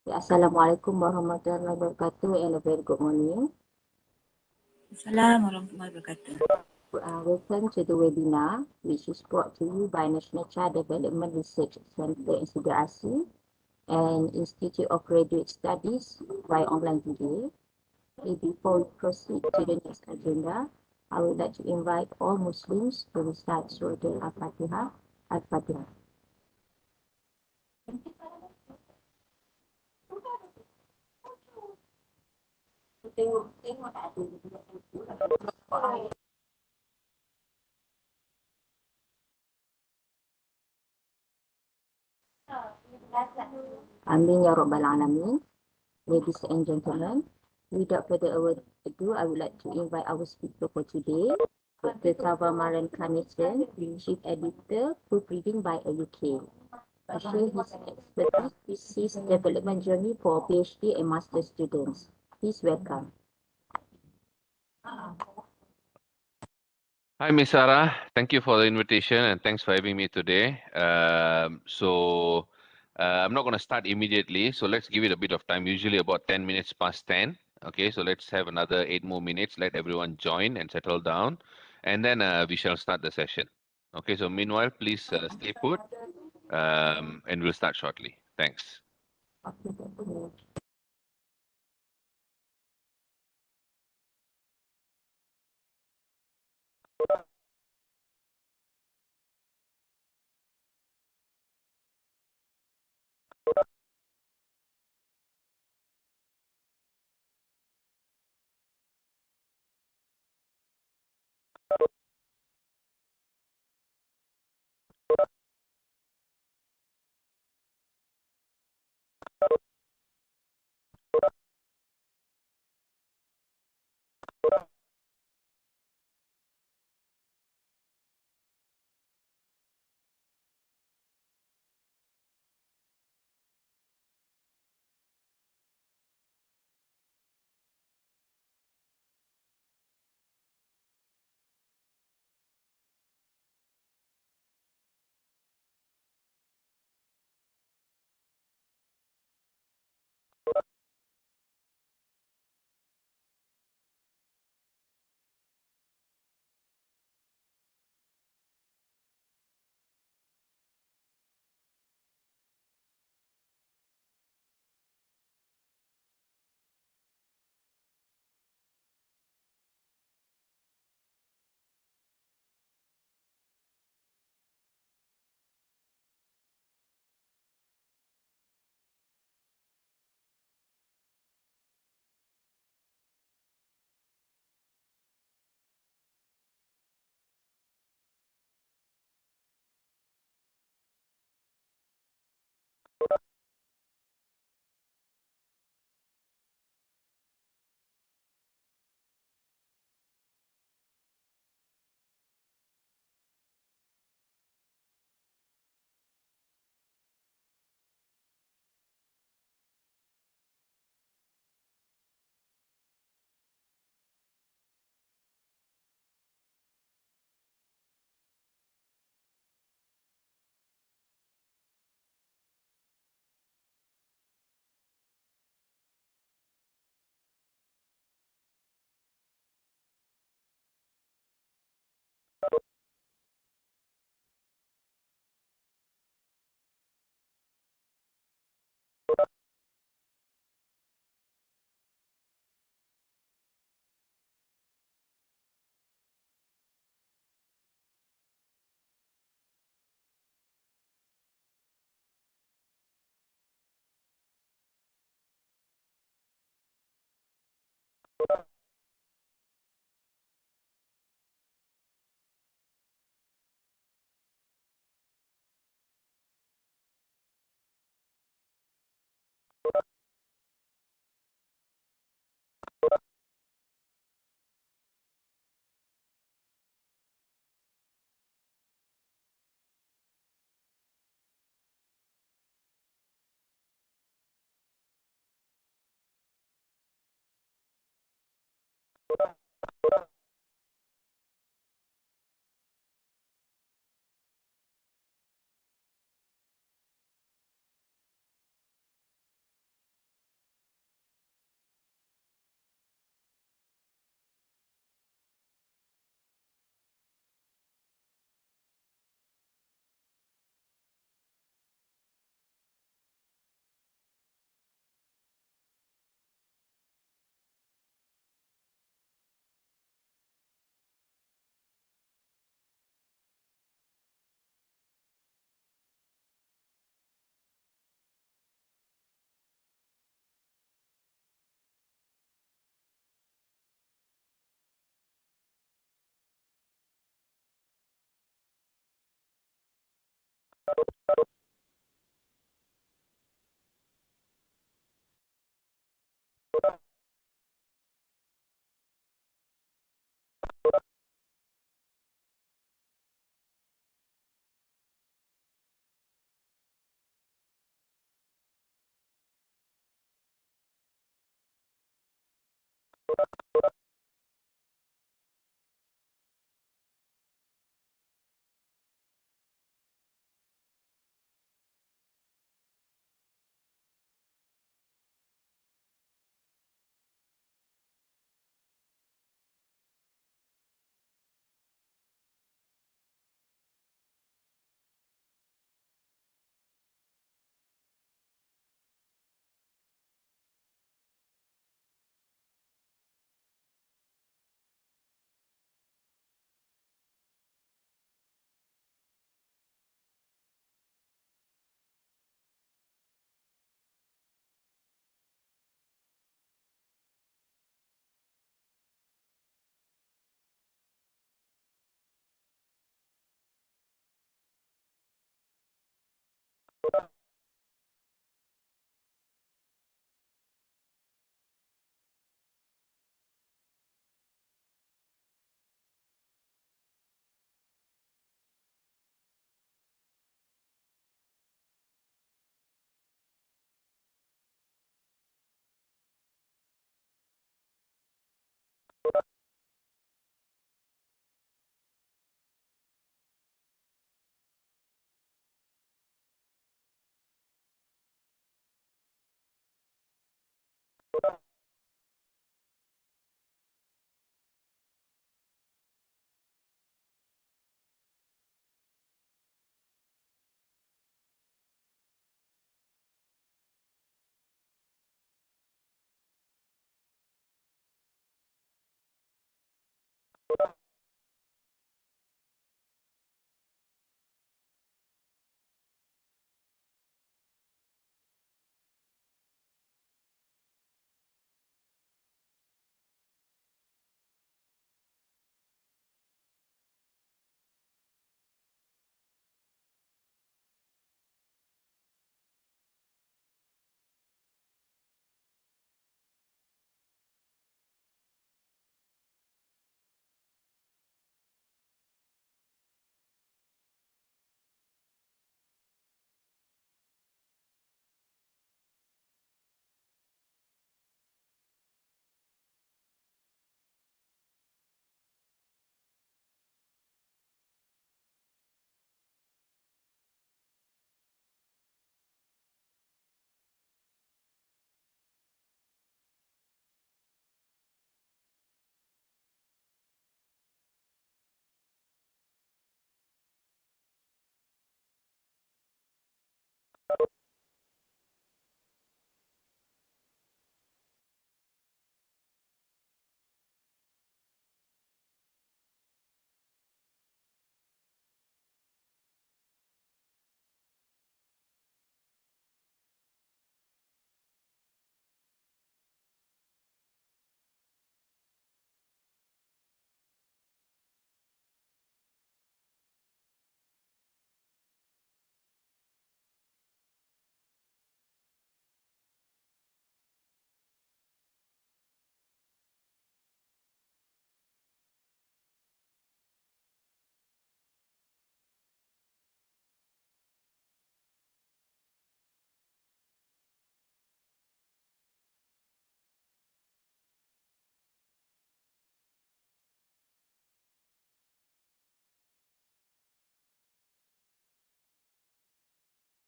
Assalamualaikum warahmatullahi wabarakatuh and a very good morning. Assalamualaikum warahmatullahi wabarakatuh. Welcome to the webinar, which is brought to you by National Child Development Research Centre NCDRC and Institute of Graduate Studies by online video. Before we proceed to the next agenda, I would like to invite all Muslims to recite Surah Al-Fatihah. Al-Fatihah. Amin ya Rabbal Alamin. Ladies and gentlemen, without further ado, I would like to invite our speaker for today, Dr. Thavamaran Kanesan, Chief Editor, Proofreading by UK. To share his expertise, Thesis development journey for PhD and master students. Please welcome. Hi, Ms. Sarah. Thank you for the invitation and thanks for having me today. I'm not going to start immediately, so let's give it a bit of time, usually about 10 minutes past 10. Okay, so let's have another 8 more minutes, let everyone join and settle down, and then we shall start the session. Okay, so meanwhile, please stay put, and we'll start shortly. Thanks.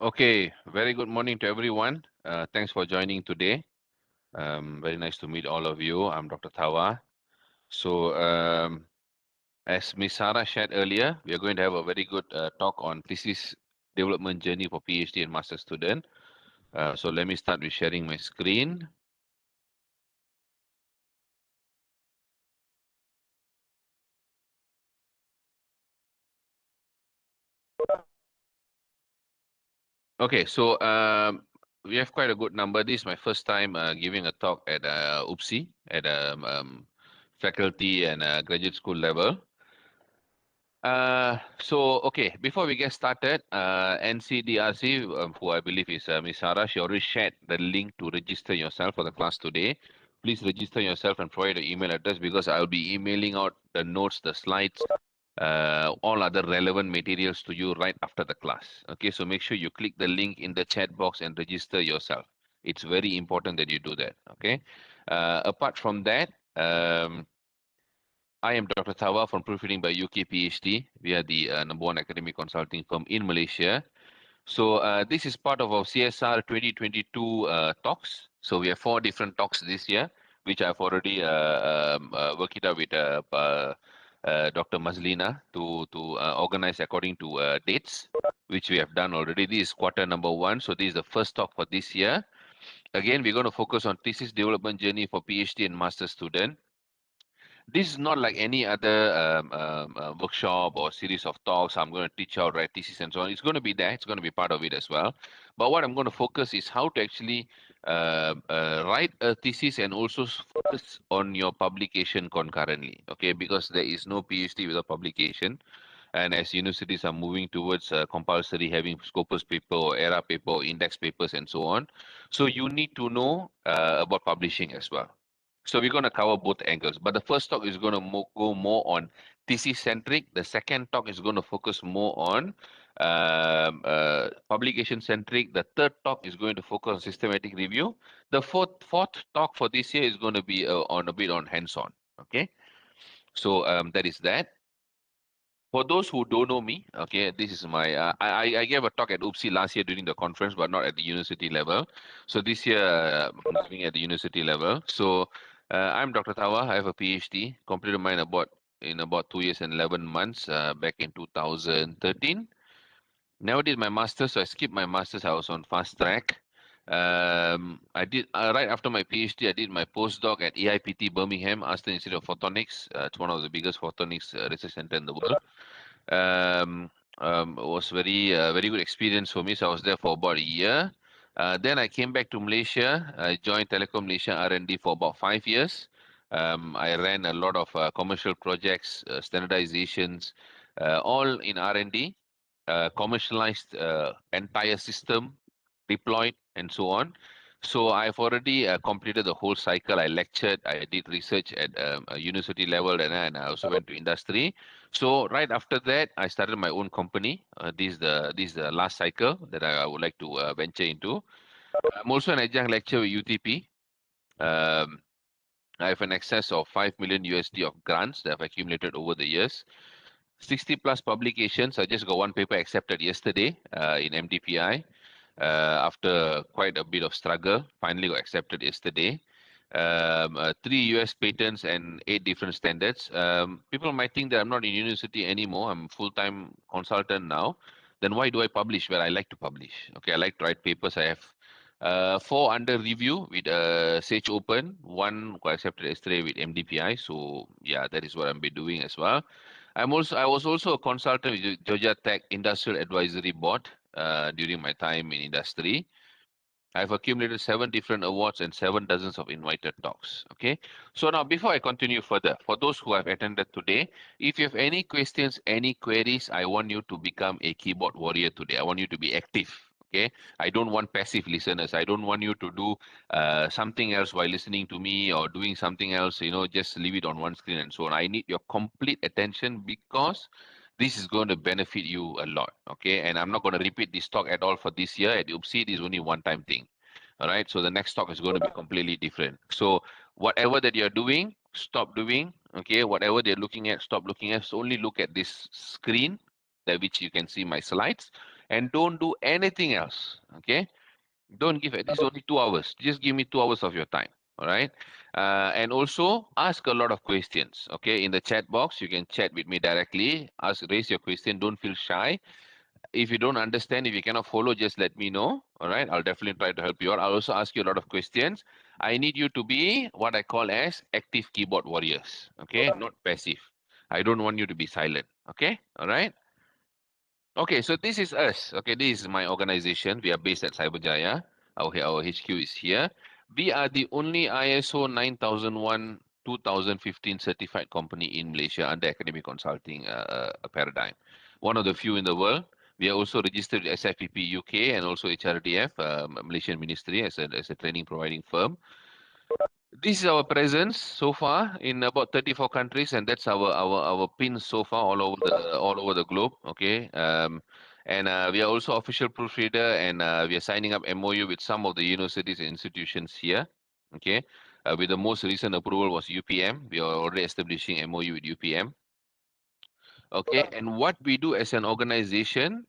Okay, very good morning to everyone. Thanks for joining today. Very nice to meet all of you. I'm Dr. Thawa. So, as Ms. Sarah shared earlier, we are going to have a very good talk on thesis development journey for PhD and master student. So let me start with sharing my screen. Okay, so we have quite a good number. This is my first time giving a talk at UPSI at faculty and graduate school level. Okay, before we get started, NCDRC, who I believe is Ms. Sarah, she already shared the link to register yourself for the class today. Please register yourself and provide your email address because I'll be emailing out the notes, the slides, all other relevant materials to you right after the class. Okay, so make sure you click the link in the chat box and register yourself. It's very important that you do that. Okay. Apart from that, I am Dr. Thawa from Proofreading by UK PhD. We are the #1 academic consulting firm in Malaysia. So this is part of our CSR 2022 talks. So we have 4 different talks this year, which I've already worked it out with Dr. Mazlina to organize according to dates, which we have done already. This is quarter number 1. So this is the first talk for this year. Again, we're going to focus on thesis development journey for PhD and master student. This is not like any other workshop or series of talks. I'm going to teach out write thesis and so on. It's going to be there. It's going to be part of it as well. But what I'm going to focus is how to actually write a thesis and also focus on your publication concurrently. Okay, because there is no PhD without publication. And as universities are moving towards compulsory having Scopus paper or ERA paper or index papers and so on, so you need to know about publishing as well. So we're going to cover both angles. But the first talk is going to go more on thesis-centric. The second talk is going to focus more on publication-centric. The third talk is going to focus on systematic review. The fourth talk for this year is going to be on a bit on hands-on. Okay, so that is that. For those who don't know me, okay, this is my, I gave a talk at UPSI last year during the conference, but not at the university level. So this year, I'm giving at the university level. So I'm Dr. Thawa. I have a PhD, completed mine in about 2 years and 11 months back in 2013. Never did my master's, so I skipped my master's. I was on fast track. I did right after my PhD. I did my postdoc at AIPT Birmingham, Aston Institute of Photonics. It's one of the biggest photonics research center in the world. It was very good experience for me. So I was there for about a year. Then I came back to Malaysia. I joined Telecom Malaysia R&D for about 5 years. I ran a lot of commercial projects, standardizations, all in R&D, commercialized entire system, deployed, and so on. So I've already completed the whole cycle. I lectured, I did research at a university level, and I also went to industry. So right after that, I started my own company. This is the last cycle that I would like to venture into. I'm also an adjunct lecturer with UTP. Um, I have an excess of 5 million USD of grants that I've accumulated over the years. 60 plus publications. I just got one paper accepted yesterday in MDPI after quite a bit of struggle. Finally got accepted yesterday. 3 US patents and 8 different standards. People might think that I'm not in university anymore. I'm a full-time consultant now. Then why do I publish? Well, I like to publish. Okay, I like to write papers. I have 4 under review with Sage Open. 1 got accepted yesterday with MDPI. So yeah, that is what I'm been doing as well. I was also a consultant with Georgia Tech Industrial Advisory Board during my time in industry. I've accumulated 7 different awards and 7 dozens of invited talks. Okay. So now before I continue further, for those who have attended today, if you have any questions, any queries, I want you to become a keyboard warrior today. I want you to be active. Okay. I don't want passive listeners. I don't want you to do something else while listening to me or doing something else, just leave it on one screen and so on. I need your complete attention because this is going to benefit you a lot. Okay. And I'm not going to repeat this talk at all for this year at UPSI. This is only one time thing. All right. So the next talk is going to be completely different. So whatever that you're doing, stop doing. Okay. Whatever they're looking at, stop looking at. So only look at this screen that which you can see my slides and don't do anything else. Okay. Don't give it. This is only 2 hours. Just give me 2 hours of your time. All right. And also ask a lot of questions. Okay. In the chat box, you can chat with me directly. Raise your question. Don't feel shy. If you don't understand, if you cannot follow, just let me know. All right. I'll definitely try to help you out. I'll also ask you a lot of questions. I need you to be what I call as active keyboard warriors. Okay. Not passive. I don't want you to be silent. Okay. All right. Okay, so this is us. Okay, this is my organization. We are based at Cyberjaya. Our HQ is here. We are the only ISO 9001 2015 certified company in Malaysia under academic consulting paradigm. One of the few in the world. We are also registered with SFPP UK and also HRDF, Malaysian Ministry, as a training providing firm. This is our presence so far in about 34 countries, and that's our pins so far all over the globe. Okay, and we are also official proofreader, and we are signing up MOU with some of the universities and institutions here. Okay, With the most recent approval was UPM. We are already establishing MOU with UPM. Okay, and what we do as an organization,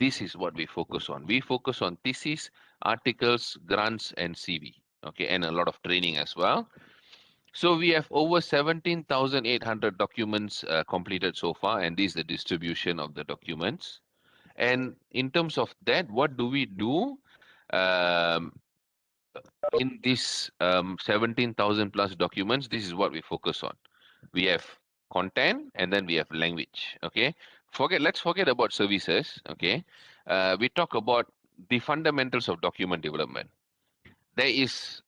this is what we focus on. We focus on thesis, articles, grants, and CV. Okay, and a lot of training as well. So we have over 17,800 documents completed so far, and this is the distribution of the documents. And in terms of that, what do we do? Um, in this 17,000 plus documents, this is what we focus on. We have content and then we have language. Okay, let's forget about services. Okay, we talk about the fundamentals of document development. There is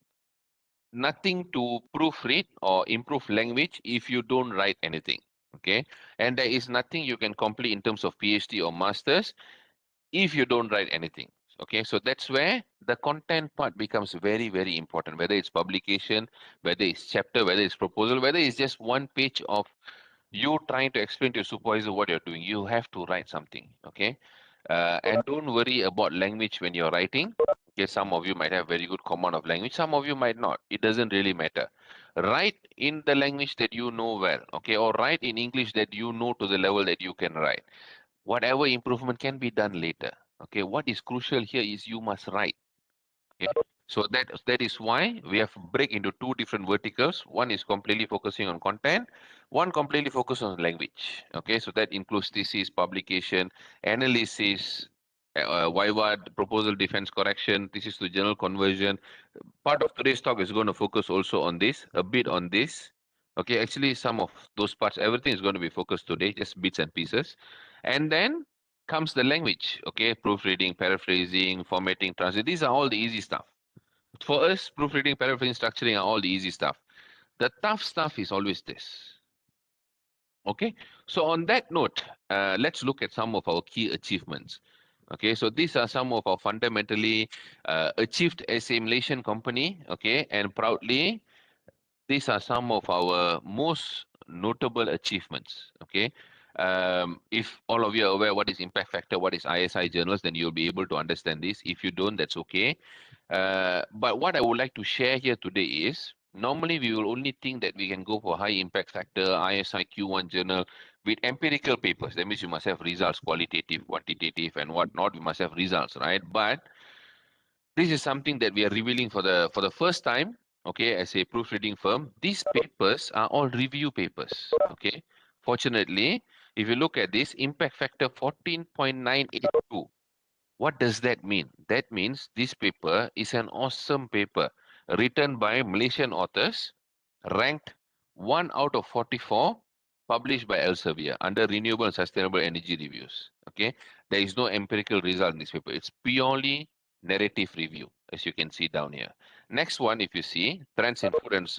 nothing to proofread or improve language if you don't write anything. Okay, and there is nothing you can complete in terms of PhD or masters if you don't write anything. Okay, so that's where the content part becomes very, very important, whether it's publication, whether it's chapter, whether it's proposal, whether it's just one page of you trying to explain to your supervisor what you're doing. You have to write something. Okay, and don't worry about language when you're writing. Okay, some of you might have very good command of language, some of you might not. It doesn't really matter. Write in the language that you know well. Okay, or write in English that you know to the level that you can write. Whatever improvement can be done later. Okay, what is crucial here is you must write. Okay, so that is why we have break into two different verticals. One is completely focusing on content, one completely focus on language. Okay, so that includes thesis, publication, analysis, Viva, proposal, defense, correction, thesis to journal conversion. Part of today's talk is going to focus also on this, a bit on this. Okay, actually some of those parts, everything is going to be focused today, just bits and pieces. And then comes the language. Okay, proofreading, paraphrasing, formatting, translate. These are all the easy stuff. For us, proofreading, paraphrasing, structuring are all the easy stuff. The tough stuff is always this. Okay, so on that note, let's look at some of our key achievements. Okay, so these are some of our fundamentally achieved as a Malaysian company. Okay, and proudly, these are some of our most notable achievements. Okay, if all of you are aware what is impact factor, what is ISI journals, then you'll be able to understand this. If you don't, that's okay. But what I would like to share here today is, normally we will only think that we can go for high impact factor, ISI Q1 journal with empirical papers. That means you must have results, qualitative, quantitative, and whatnot. We must have results, right? But this is something that we are revealing for the first time. Okay, as a proofreading firm, these papers are all review papers. Okay, fortunately, if you look at this, impact factor 14.982. What does that mean? That means this paper is an awesome paper written by Malaysian authors, ranked 1 out of 44, published by Elsevier under Renewable and Sustainable Energy Reviews. Okay, there is no empirical result in this paper. It's purely narrative review, as you can see down here. Next one, if you see, Trends in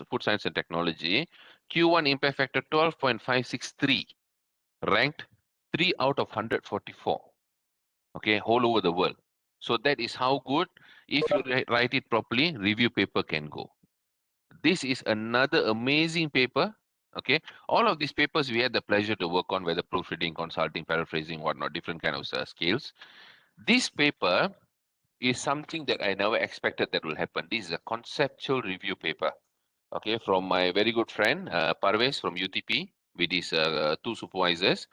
Food Science and Technology, Q1 impact factor 12.563, ranked 3 out of 144. Okay, all over the world. So that is how good, if you write it properly, review paper can go. This is another amazing paper. Okay, all of these papers we had the pleasure to work on, whether proofreading, consulting, paraphrasing, whatnot, different kind of skills. This paper is something that I never expected that will happen. This is a conceptual review paper. Okay, from my very good friend Parvez from UTP with his two supervisors.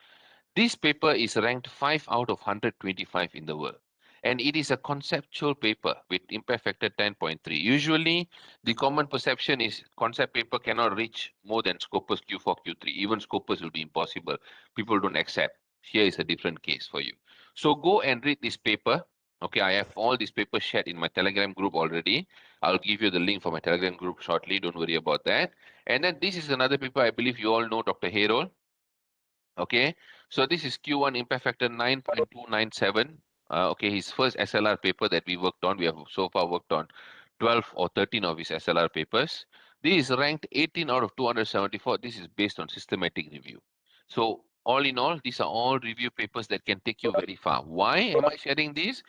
This paper is ranked 5 out of 125 in the world. And it is a conceptual paper with impact factor 10.3. Usually, the common perception is concept paper cannot reach more than Scopus Q4, Q3. Even Scopus will be impossible. People don't accept. Here is a different case for you. So go and read this paper. Okay, I have all these papers shared in my Telegram group already. I'll give you the link for my Telegram group shortly. Don't worry about that. And then this is another paper. I believe you all know Dr. Herol. Okay, so this is Q1 impact factor 9.297. Okay, his first SLR paper that we worked on. We have so far worked on 12 or 13 of his SLR papers. This is ranked 18 out of 274. This is based on systematic review. So all in all, these are all review papers that can take you very far. Why am I sharing this?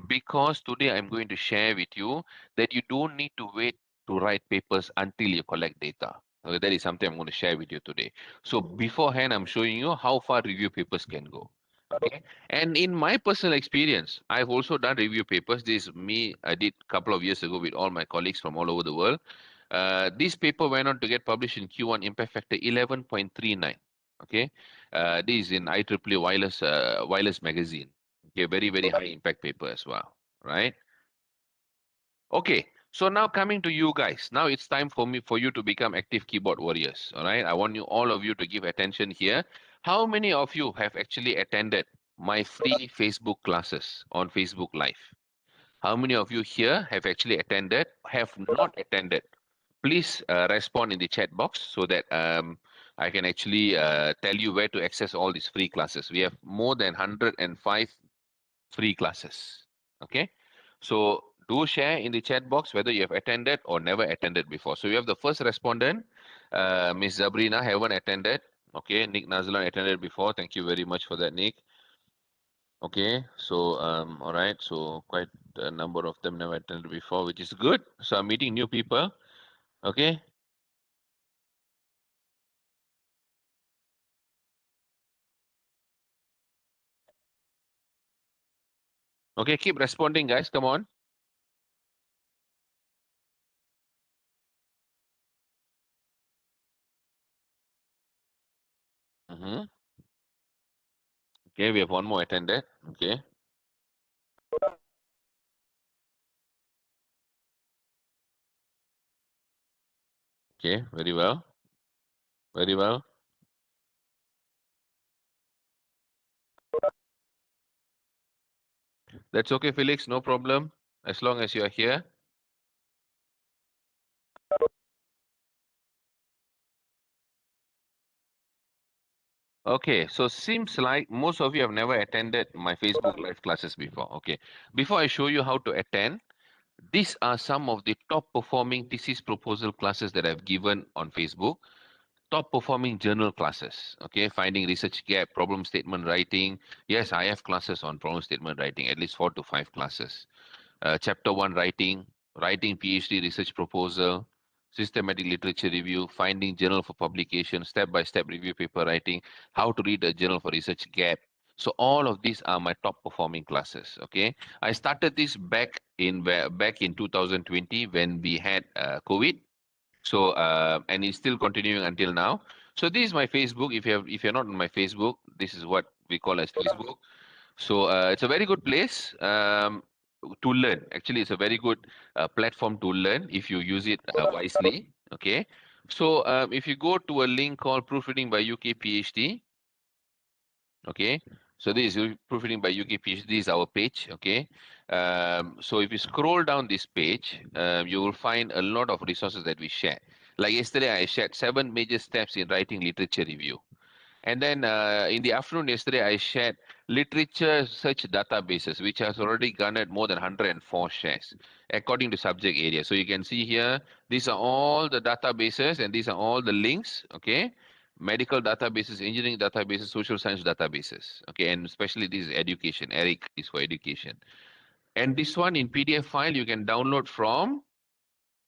Because today I'm going to share with you that you don't need to wait to write papers until you collect data. Okay, that is something I'm going to share with you today. So beforehand, I'm showing you how far review papers can go. Okay. And in my personal experience, I've also done review papers. This is me, I did a couple of years ago with all my colleagues from all over the world. This paper went on to get published in Q1 Impact Factor 11.39. Okay, this is in IEEE Wireless Magazine. Okay, very, very high impact paper as well, right? Okay, so now coming to you guys. Now it's time for you to become active keyboard warriors. All right, I want all of you to give attention here. How many of you have actually attended my free Facebook classes on Facebook Live? How many of you here have actually attended, have not attended? Please respond in the chat box so that I can actually tell you where to access all these free classes. We have more than 105 free classes. Okay, so do share in the chat box whether you have attended or never attended before. So we have the first respondent, Miss Zabrina, haven't attended. Okay, Nick Nazlan attended before. Thank you very much for that, Nick. Okay, so all right, so quite a number of them never attended before, which is good. So I'm meeting new people. Okay. Okay, keep responding, guys. Come on. Mm-hmm. Okay, we have one more attended. Okay. Okay, very well. Very well. That's okay, Felix. No problem. As long as you are here. Okay, so seems like most of you have never attended my Facebook Live classes before. Okay, before I show you how to attend, these are some of the top performing thesis proposal classes that I've given on Facebook. Top performing journal classes. Okay, finding research gap, problem statement writing. Yes, I have classes on problem statement writing, at least 4 to 5 classes. Chapter 1 writing, writing PhD research proposal, systematic literature review, finding journal for publication, step-by-step review paper writing, how to read a journal for research gap. So all of these are my top performing classes. Okay, I started this back in 2020 when we had COVID. So and it's still continuing until now. So this is my Facebook. If you're not on my Facebook, this is what we call as Facebook. So it's a very good place to learn. Actually, it's a very good platform to learn if you use it wisely. Okay. So if you go to a link called Proofreading by UK PhD, okay. So this is Proofreading by UK PhD. This is our page. Okay. So if you scroll down this page, you will find a lot of resources that we share. Like yesterday, I shared 7 major steps in writing literature review. And then in the afternoon yesterday, I shared literature search databases, which has already garnered more than 104 shares according to subject area. So you can see here, these are all the databases and these are all the links, okay? Medical databases, engineering databases, social science databases, okay? And especially this is education. Eric is for education. And this one in PDF file, you can download from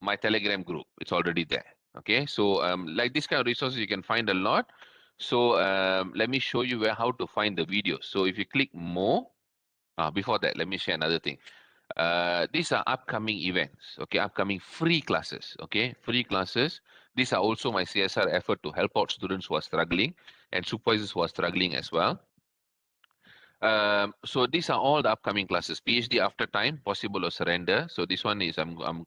my Telegram group. It's already there. Okay, so like this kind of resources, you can find a lot. So let me show you how to find the videos. So if you click more, before that, let me share another thing. These are upcoming events, okay, upcoming free classes, okay, free classes. These are also my CSR effort to help out students who are struggling and supervisors who are struggling as well. So these are all the upcoming classes. PhD after time, possible or surrender. So this one is I'm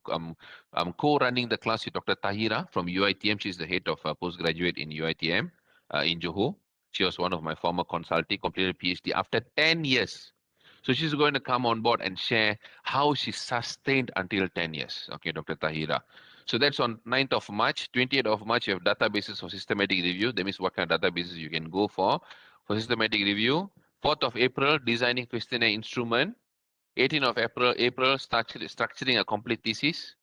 co-running the class with Dr. Tahira from UITM. She's the head of postgraduate in UITM in Johor. She was one of my former consultee, completed PhD after 10 years. So she's going to come on board and share how she sustained until 10 years. Okay, Dr. Tahira. So that's on 9th of March. 20th of March, you have databases for systematic review. That means what kind of databases you can go for systematic review. 4th of April, designing questionnaire instrument. 18th of April, structuring a complete thesis.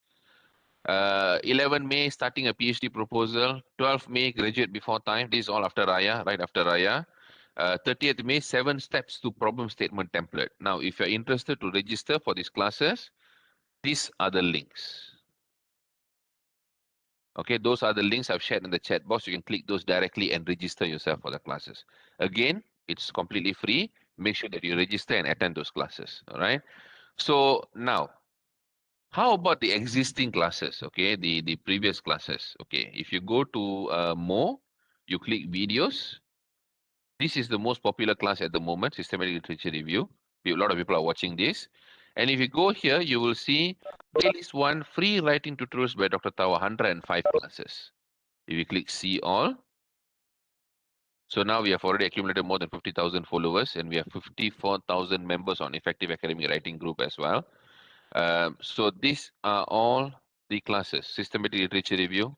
11 May, starting a PhD proposal. 12 May, graduate before time. This is all after Raya, right after Raya. 30th May, 7 steps to problem statement template. Now, if you're interested to register for these classes, these are the links. Okay, those are the links I've shared in the chat box. You can click those directly and register yourself for the classes. Again, it's completely free. Make sure that you register and attend those classes. All right. So now, How about the existing classes? Okay, the previous classes. Okay, if you go to more, you click videos. This is the most popular class at the moment, systematic literature review. A lot of people are watching this. And if you go here, you will see playlist one free writing tutorials by Dr. Tawa, 105 classes. If you click see all, so now we have already accumulated more than 50,000 followers and we have 54,000 members on Effective Academic Writing Group as well. So these are all the classes: systematic literature review,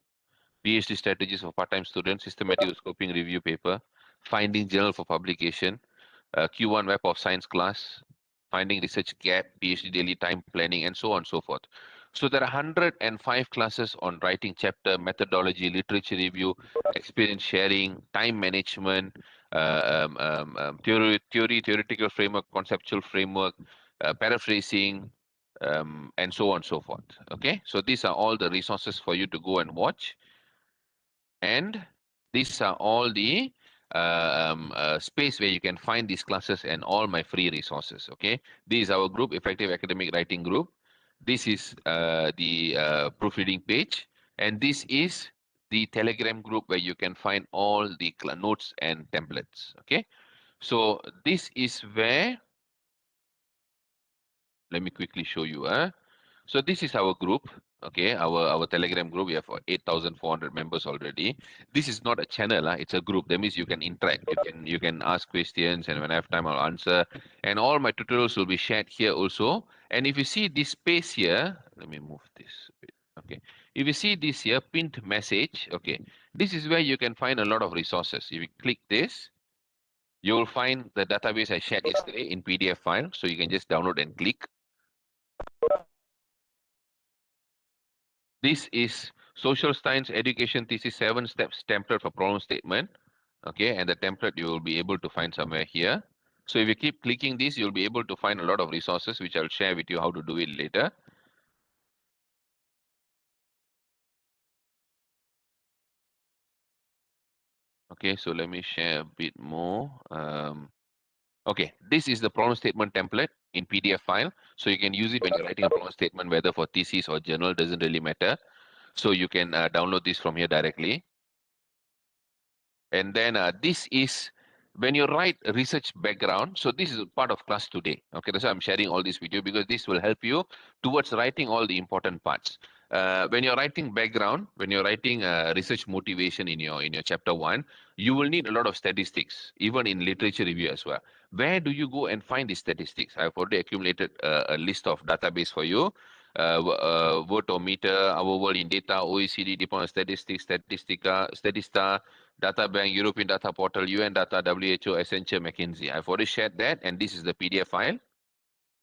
PhD strategies for part-time students, systematic scoping review paper, finding journal for publication, Q1 Web of Science class, finding research gap, PhD daily time planning, and so on and so forth. So there are 105 classes on writing chapter, methodology, literature review, experience sharing, time management, theoretical framework, conceptual framework, paraphrasing, and so on and so forth. Okay, so these are all the resources for you to go and watch. And these are all the space where you can find these classes and all my free resources. Okay, this is our group, Effective Academic Writing Group. This is the proofreading page, and this is the Telegram group where you can find all the notes and templates. Okay, so this is where, let me quickly show you. So this is our group, okay, our Telegram group. We have 8,400 members already. This is not a channel, it's a group. That means you can interact, you can ask questions, and when I have time, I'll answer. And all my tutorials will be shared here also. And if you see this space here, let me move this a bit. Okay, if you see this here, pinned message, okay, this is where you can find a lot of resources. If you click this, you will find the database I shared yesterday in PDF file. So you can just download and click. This is Social Science Education Thesis 7 Steps Template for Problem Statement. Okay, and the template you will be able to find somewhere here. So if you keep clicking this, you'll be able to find a lot of resources, which I'll share with you how to do it later. Okay, so let me share a bit more. Okay, this is the problem statement template in PDF file. So you can use it when you're writing a problem statement, whether for thesis or journal, doesn't really matter. So you can download this from here directly. And then this is when you write a research background. So this is part of class today. Okay, that's why I'm sharing all this with you, because this will help you towards writing all the important parts. When you're writing background, when you're writing research motivation in your chapter 1, you will need a lot of statistics, even in literature review as well. Where do you go and find these statistics? I've already accumulated a list of database for you. Wortometer, Our World in Data, OECD, Department of Statistics, Statista, Data Bank, European Data Portal, UN Data, WHO, Accenture, McKinsey. I've already shared that, and this is the PDF file,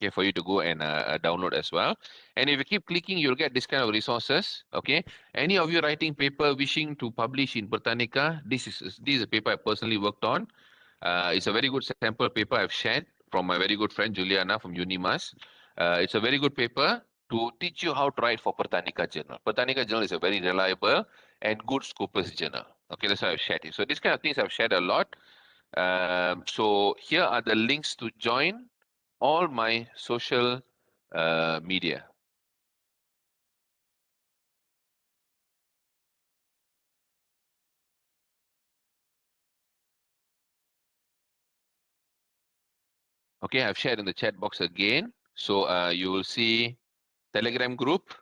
okay, for you to go and download as well. And if you keep clicking, you'll get this kind of resources. Okay, any of you writing paper wishing to publish in Britannica, this is a paper I personally worked on. It's a very good sample paper I've shared from my very good friend Juliana from Unimas. It's a very good paper to teach you how to write for Britannica Journal. Britannica Journal is a very reliable and good Scopus journal. Okay, that's why I've shared it. So these kind of things I've shared a lot. So here are the links to join all my social media. Okay, I've shared in the chat box again. So you will see Telegram group,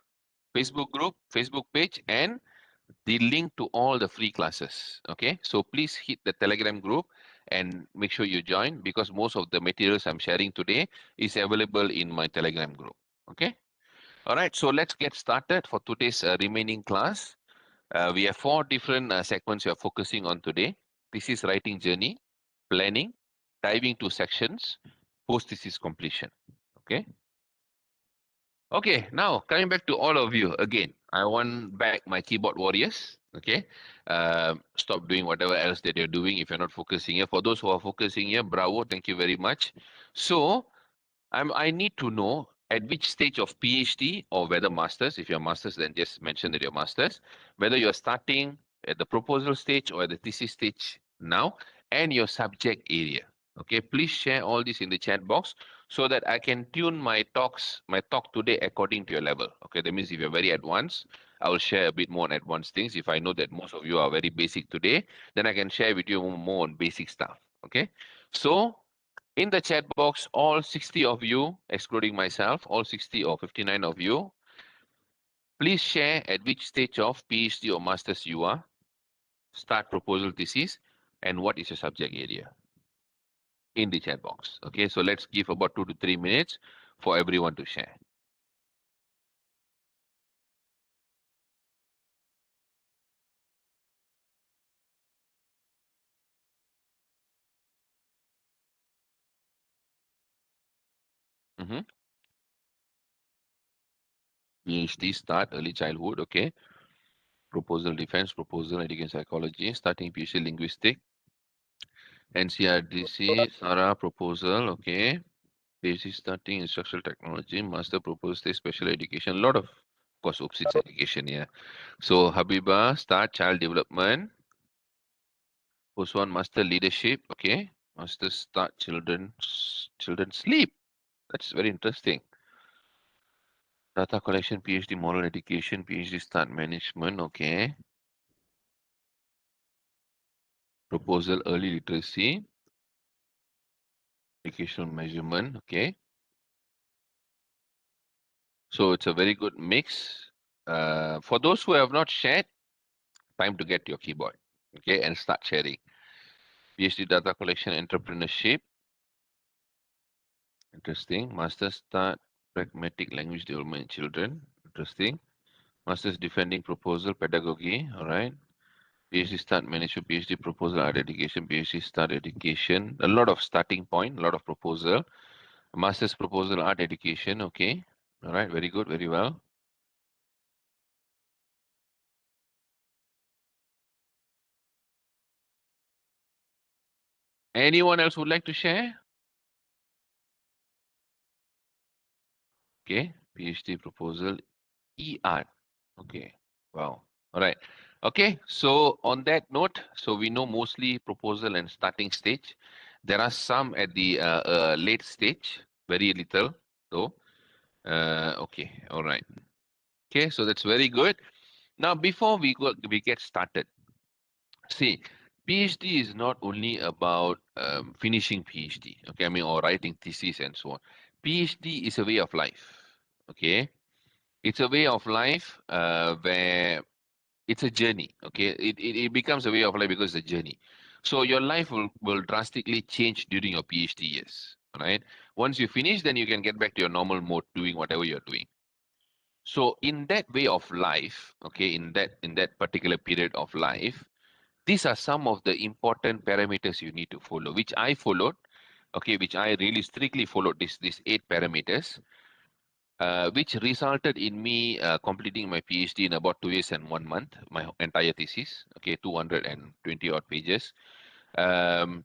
Facebook page, and the link to all the free classes. Okay, so please hit the Telegram group and make sure you join, because most of the materials I'm sharing today is available in my Telegram group. Okay, all right, so let's get started for today's remaining class. We have 4 different segments we are focusing on today. Thesis writing journey, planning, diving to sections, post-thesis completion. Okay. Okay, now coming back to all of you again. I want back my keyboard warriors. Okay. Stop doing whatever else that you're doing if you're not focusing here. For those who are focusing here, bravo, thank you very much. So I need to know at which stage of PhD or whether masters. If you're masters, then just mention that you're masters. Whether you're starting at the proposal stage or at the thesis stage now, and your subject area. Okay, please share all this in the chat box so that I can tune my talk today according to your level. Okay, that means if you're very advanced, I will share a bit more on advanced things. If I know that most of you are very basic today, then I can share with you more on basic stuff. Okay, so in the chat box, all 60 of you, excluding myself, all 60 or 59 of you, please share at which stage of PhD or Masters you are, start proposal thesis, and what is your subject area in the chat box. Okay, so let's give about 2 to 3 minutes for everyone to share. PhD, start early childhood. Okay, proposal defense, proposal education psychology, starting PhD linguistic, NCRDC, Sarah proposal. Okay, PhD starting instructional technology, master proposal special education. A lot of course, OPSIS education. Yeah. So Habiba, start child development. Post one, master leadership. Okay, master start children sleep. That's very interesting. Data collection, PhD moral education, PhD start management. Okay. Proposal early literacy, educational measurement. Okay. So it's a very good mix. For those who have not shared, time to get your keyboard. Okay, and start sharing. PhD data collection, entrepreneurship. Interesting. Master start pragmatic language development in children. Interesting. Master's defending proposal, pedagogy. All right. PhD start management, PhD proposal, art education, PhD start education. A lot of starting point, a lot of proposal. Master's proposal, art education. Okay. All right. Very good. Very well. Anyone else would like to share? Okay. PhD proposal, ER. Okay. Wow. All right. Okay. So on that note, so we know mostly proposal and starting stage. There are some at the late stage, very little though. Okay. All right. Okay. So that's very good. Now, before we get started, see, PhD is not only about finishing PhD. Okay. I mean, or writing thesis and so on. PhD is a way of life. Okay. It's a way of life where it's a journey. Okay, it becomes a way of life because it's a journey. So your life will drastically change during your PhD years. Right. Once you finish, then you can get back to your normal mode doing whatever you're doing. So in that way of life, okay, in that particular period of life, these are some of the important parameters you need to follow, which I followed. Okay, which I really strictly followed these 8 parameters, which resulted in me completing my PhD in about 2 years and 1 month, my entire thesis. Okay, 220 odd pages. 2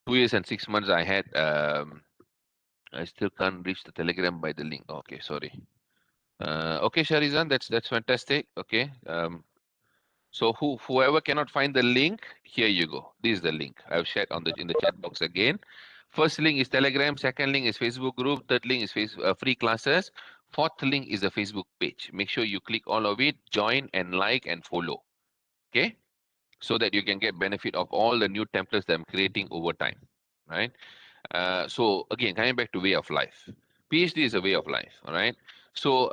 years and 6 months I had. I still can't reach the Telegram by the link. Okay, sorry. Okay, Sharizan, that's fantastic. Okay. So whoever cannot find the link, here you go. This is the link I've shared on the in the chat box again. First link is Telegram. Second link is Facebook group. Third link is free classes. Fourth link is the Facebook page. Make sure you click all of it, join and like and follow. Okay, so that you can get benefit of all the new templates that I'm creating over time. Right. So again, coming back to way of life. PhD is a way of life. All right. So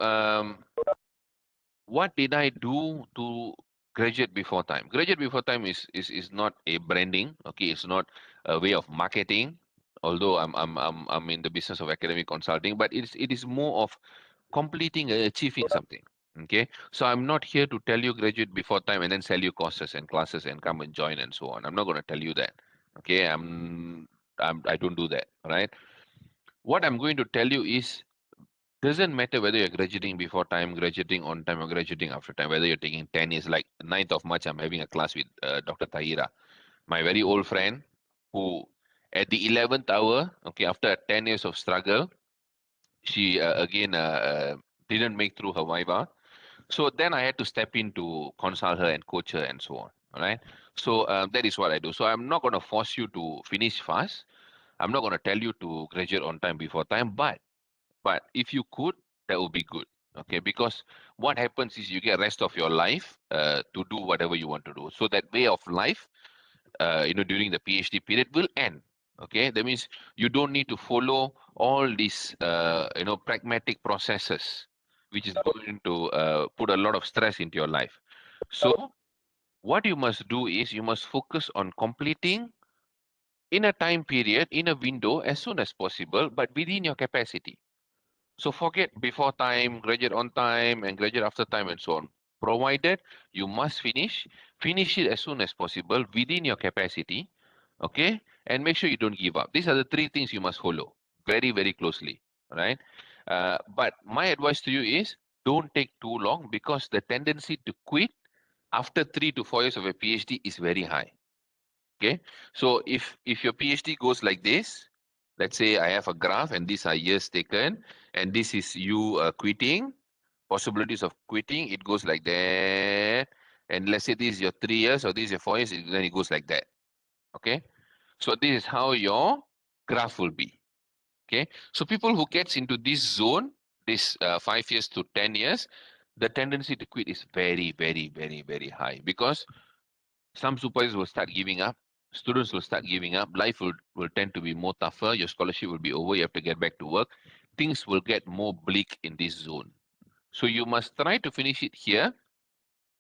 what did I do to graduate before time? Graduate before time is not a branding. Okay, it's not a way of marketing. Although I'm in the business of academic consulting, but it is more of completing and achieving something. Okay, so I'm not here to tell you graduate before time and then sell you courses and classes and come and join and so on. I'm not going to tell you that. Okay, I don't do that. All right. What I'm going to tell you is doesn't matter whether you're graduating before time, graduating on time, or graduating after time, whether you're taking 10 years, like 9th of March, I'm having a class with Dr. Tahira, my very old friend, who at the 11th hour, okay, after 10 years of struggle, she again didn't make through her Viva. So then I had to step in to consult her and coach her and so on. All right. So that is what I do. So I'm not going to force you to finish fast. I'm not going to tell you to graduate on time before time, but if you could, that would be good. Okay, because what happens is you get rest of your life to do whatever you want to do. So that way of life, during the PhD period will end. Okay, that means you don't need to follow all these, pragmatic processes, which is going to put a lot of stress into your life. So what you must do is you must focus on completing in a time period, in a window as soon as possible, but within your capacity. So forget before time, graduate on time, and graduate after time, and so on. Provided you must finish it as soon as possible within your capacity, okay? And make sure you don't give up. These are the three things you must follow very, very closely, right? But my advice to you is don't take too long because the tendency to quit after 3 to 4 years of a PhD is very high. Okay, so if your PhD goes like this, let's say I have a graph and these are years taken, and this is you quitting, possibilities of quitting, it goes like that. And let's say this is your 3 years or this is your 4 years, then it goes like that. Okay, so this is how your graph will be. Okay, so people who gets into this zone, this 5 years to 10 years, the tendency to quit is very, very, very, very high because some supervisors will start giving up. Students will start giving up. Life will tend to be more tougher. Your scholarship will be over. You have to get back to work. Things will get more bleak in this zone. So you must try to finish it here,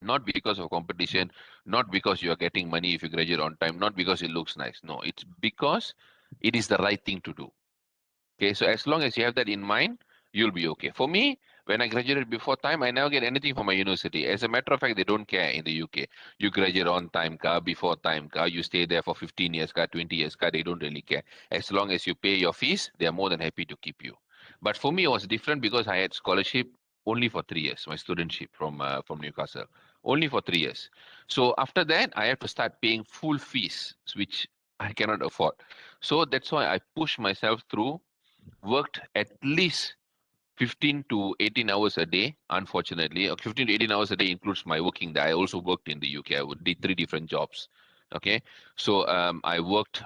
not because of competition, not because you are getting money if you graduate on time, not because it looks nice. No, it's because it is the right thing to do. Okay, so as long as you have that in mind, you'll be okay. For me, when I graduated before time, I never get anything from my university. As a matter of fact, they don't care in the UK. You graduate on time, before time, you stay there for 15 years, 20 years, they don't really care. As long as you pay your fees, they are more than happy to keep you. But for me, it was different because I had scholarship only for 3 years, my studentship from Newcastle, only for 3 years. So after that, I have to start paying full fees, which I cannot afford. So that's why I push myself through, worked at least 15 to 18 hours a day, unfortunately. 15 to 18 hours a day includes my working day. I also worked in the UK. Did 3 different jobs. Okay. So I worked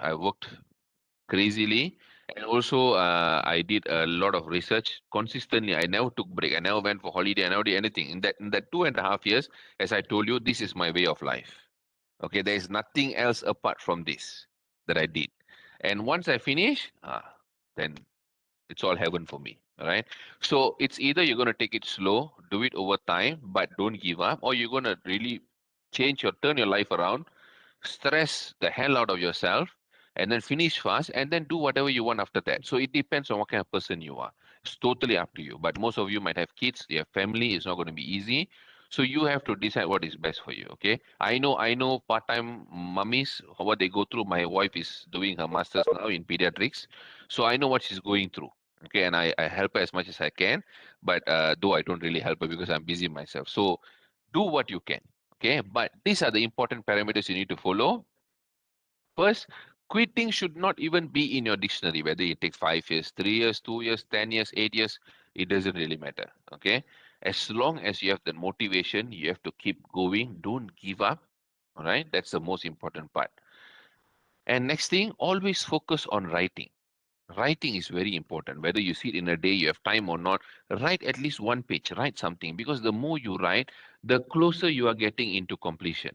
crazily. And also I did a lot of research consistently. I never took break. I never went for holiday. I never did anything. In that 2.5 years, as I told you, this is my way of life. Okay. There is nothing else apart from this that I did. And once I finish, then it's all heaven for me. All right. So it's either you're going to take it slow, do it over time, but don't give up, or you're going to really turn your life around, stress the hell out of yourself, and then finish fast, and then do whatever you want after that. So it depends on what kind of person you are. It's totally up to you. But most of you might have kids, you have family, it's not going to be easy. So you have to decide what is best for you. Okay. I know part-time mummies, what they go through. My wife is doing her master's now in pediatrics. So I know what she's going through. Okay, and I help her as much as I can, but though I don't really help her because I'm busy myself. So do what you can. Okay, but these are the important parameters you need to follow. First, quitting should not even be in your dictionary, whether it takes 5 years, 3 years, 2 years, 10 years, 8 years, it doesn't really matter. Okay, as long as you have the motivation, you have to keep going. Don't give up. All right, that's the most important part. And next thing, always focus on writing. Writing is very important. Whether you see it in a day, you have time or not, write at least one page, write something, because the more you write, the closer you are getting into completion.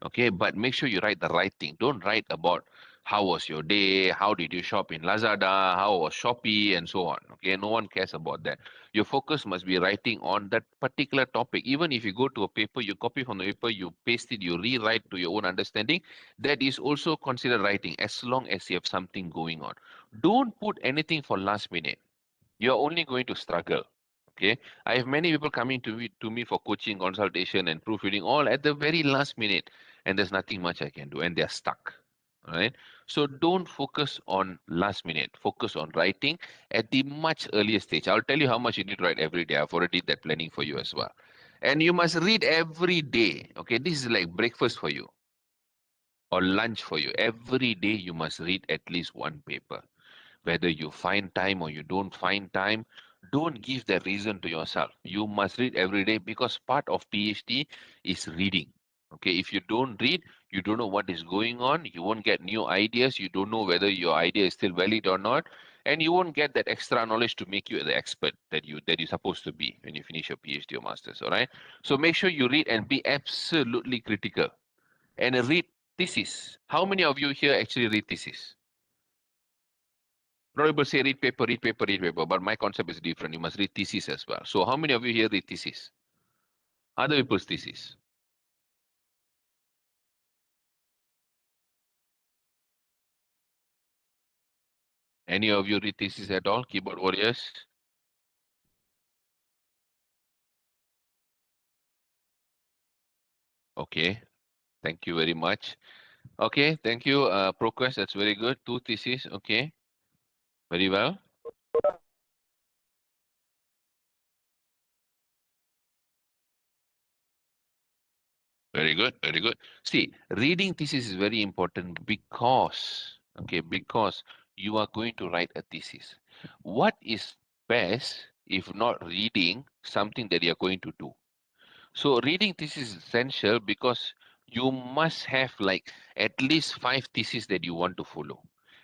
Okay, but make sure you write the right thing. Don't write about how was your day, how did you shop in Lazada, how was Shopee, and so on. Okay, no one cares about that. Your focus must be writing on that particular topic. Even if you go to a paper, you copy from the paper, you paste it, you rewrite to your own understanding, that is also considered writing, as long as you have something going on. Don't put anything for last minute. You're only going to struggle. Okay, I have many people coming to me for coaching, consultation, and proofreading all at the very last minute, and there's nothing much I can do, and they're stuck. All right. So don't focus on last minute. Focus on writing at the much earlier stage. I'll tell you how much you need to write every day. I've already did that planning for you as well. And you must read every day. Okay, this is like breakfast for you or lunch for you. Every day you must read at least one paper. Whether you find time or you don't find time, don't give that reason to yourself. You must read every day because part of PhD is reading. Okay, if you don't read, You don't know what is going on. You won't get new ideas. You don't know whether your idea is still valid or not, and you won't get that extra knowledge to make you the expert that you're supposed to be when you finish your PhD or masters. All right. So make sure you read and be absolutely critical and read thesis. How many of you here actually read thesis? A lot of people say read paper, read paper, read paper, but my concept is different. You must read thesis as well. So how many of you here read thesis? Other people's thesis? Any of you read thesis at all? Keyboard warriors? Okay, thank you very much. Okay, thank you, ProQuest. That's very good. 2 theses. Okay, very well. Very good, very good. See, reading thesis is very important because you are going to write a thesis. What is best if not reading something that you are going to do? So reading thesis is essential because you must have like at least 5 theses that you want to follow.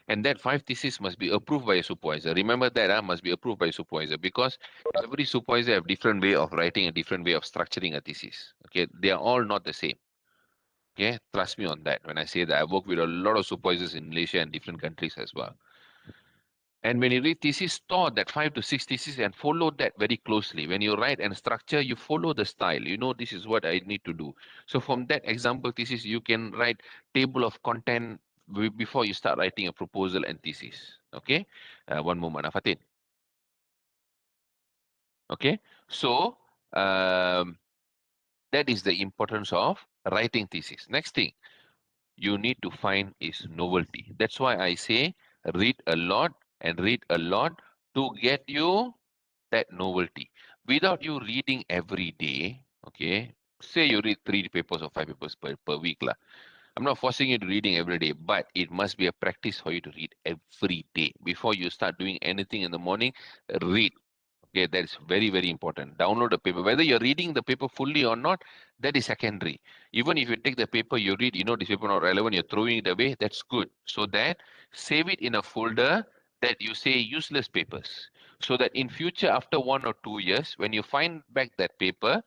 And that 5 theses must be approved by a supervisor. Remember that must be approved by a supervisor because every supervisor have different way of writing, a different way of structuring a thesis. Okay, they are all not the same. Okay, trust me on that. When I say that, I work with a lot of supervisors in Malaysia and different countries as well. And when you read thesis, store that 5 to 6 thesis and follow that very closely. When you write and structure, you follow the style. You know, this is what I need to do. So from that example thesis, you can write table of content before you start writing a proposal and thesis. Okay, one moment, Fatin. Okay, so that is the importance of writing thesis. Next thing you need to find is novelty. That's why I say read a lot and read a lot to get you that novelty. Without you reading every day, okay, say you read 3 papers or 5 papers per week. Lah. I'm not forcing you to reading every day, but it must be a practice for you to read every day. Before you start doing anything in the morning, read. Okay, that is very, very important. Download the paper. Whether you're reading the paper fully or not, that is secondary. Even if you take the paper you read, you know this paper not relevant, you're throwing it away, that's good. So that save it in a folder that you say useless papers. So that in future, after 1 or 2 years, when you find back that paper,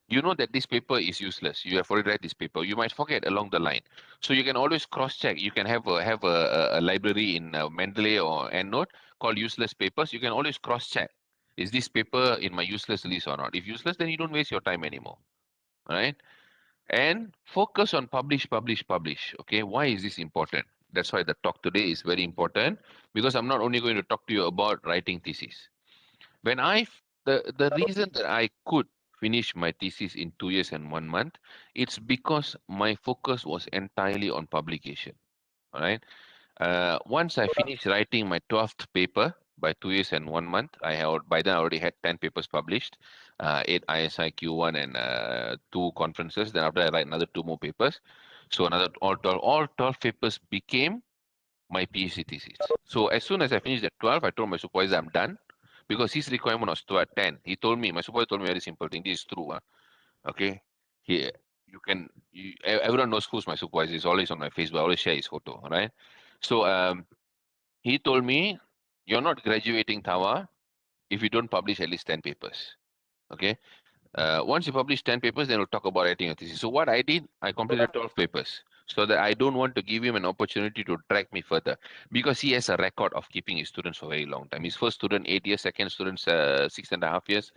you know that this paper is useless. You have already read this paper. You might forget along the line. So you can always cross-check. You can have a library in Mendeley or EndNote called useless papers. You can always cross-check. Is this paper in my useless list or not? If useless, then you don't waste your time anymore. All right? And focus on publish, publish, publish. Okay, why is this important? That's why the talk today is very important because I'm not only going to talk to you about writing thesis. When the reason that I could finish my thesis in 2 years and 1 month, it's because my focus was entirely on publication. All right. Once I finished writing my 12th paper by 2 years and 1 month, by then I already had 10 papers published, 8 ISI Q1 and 2 conferences. Then after I write another 2 more papers. So another all 12 papers became my PhD thesis. So as soon as I finished at 12, I told my supervisor I'm done because his requirement was to at 10. He told me, my supervisor told me very simple thing. This is true. Okay. He, everyone knows who's my supervisor. He's always on my Facebook. I always share his photo. All right. So he told me, you're not graduating Thawa if you don't publish at least 10 papers. Okay. Once you publish 10 papers, then we'll talk about writing a thesis. So what I did, I completed 12 papers so that I don't want to give him an opportunity to drag me further because he has a record of keeping his students for a very long time. His first student, 8 years, second student, 6.5 years.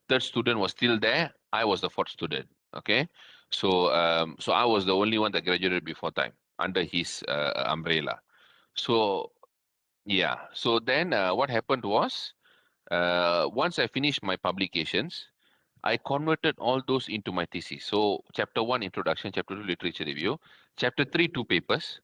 Third student was still there. I was the fourth student. Okay. So I was the only one that graduated before time under his umbrella. So yeah. So then what happened was once I finished my publications, I converted all those into my thesis. So chapter 1, introduction, chapter 2, literature review, chapter 3, 2 papers.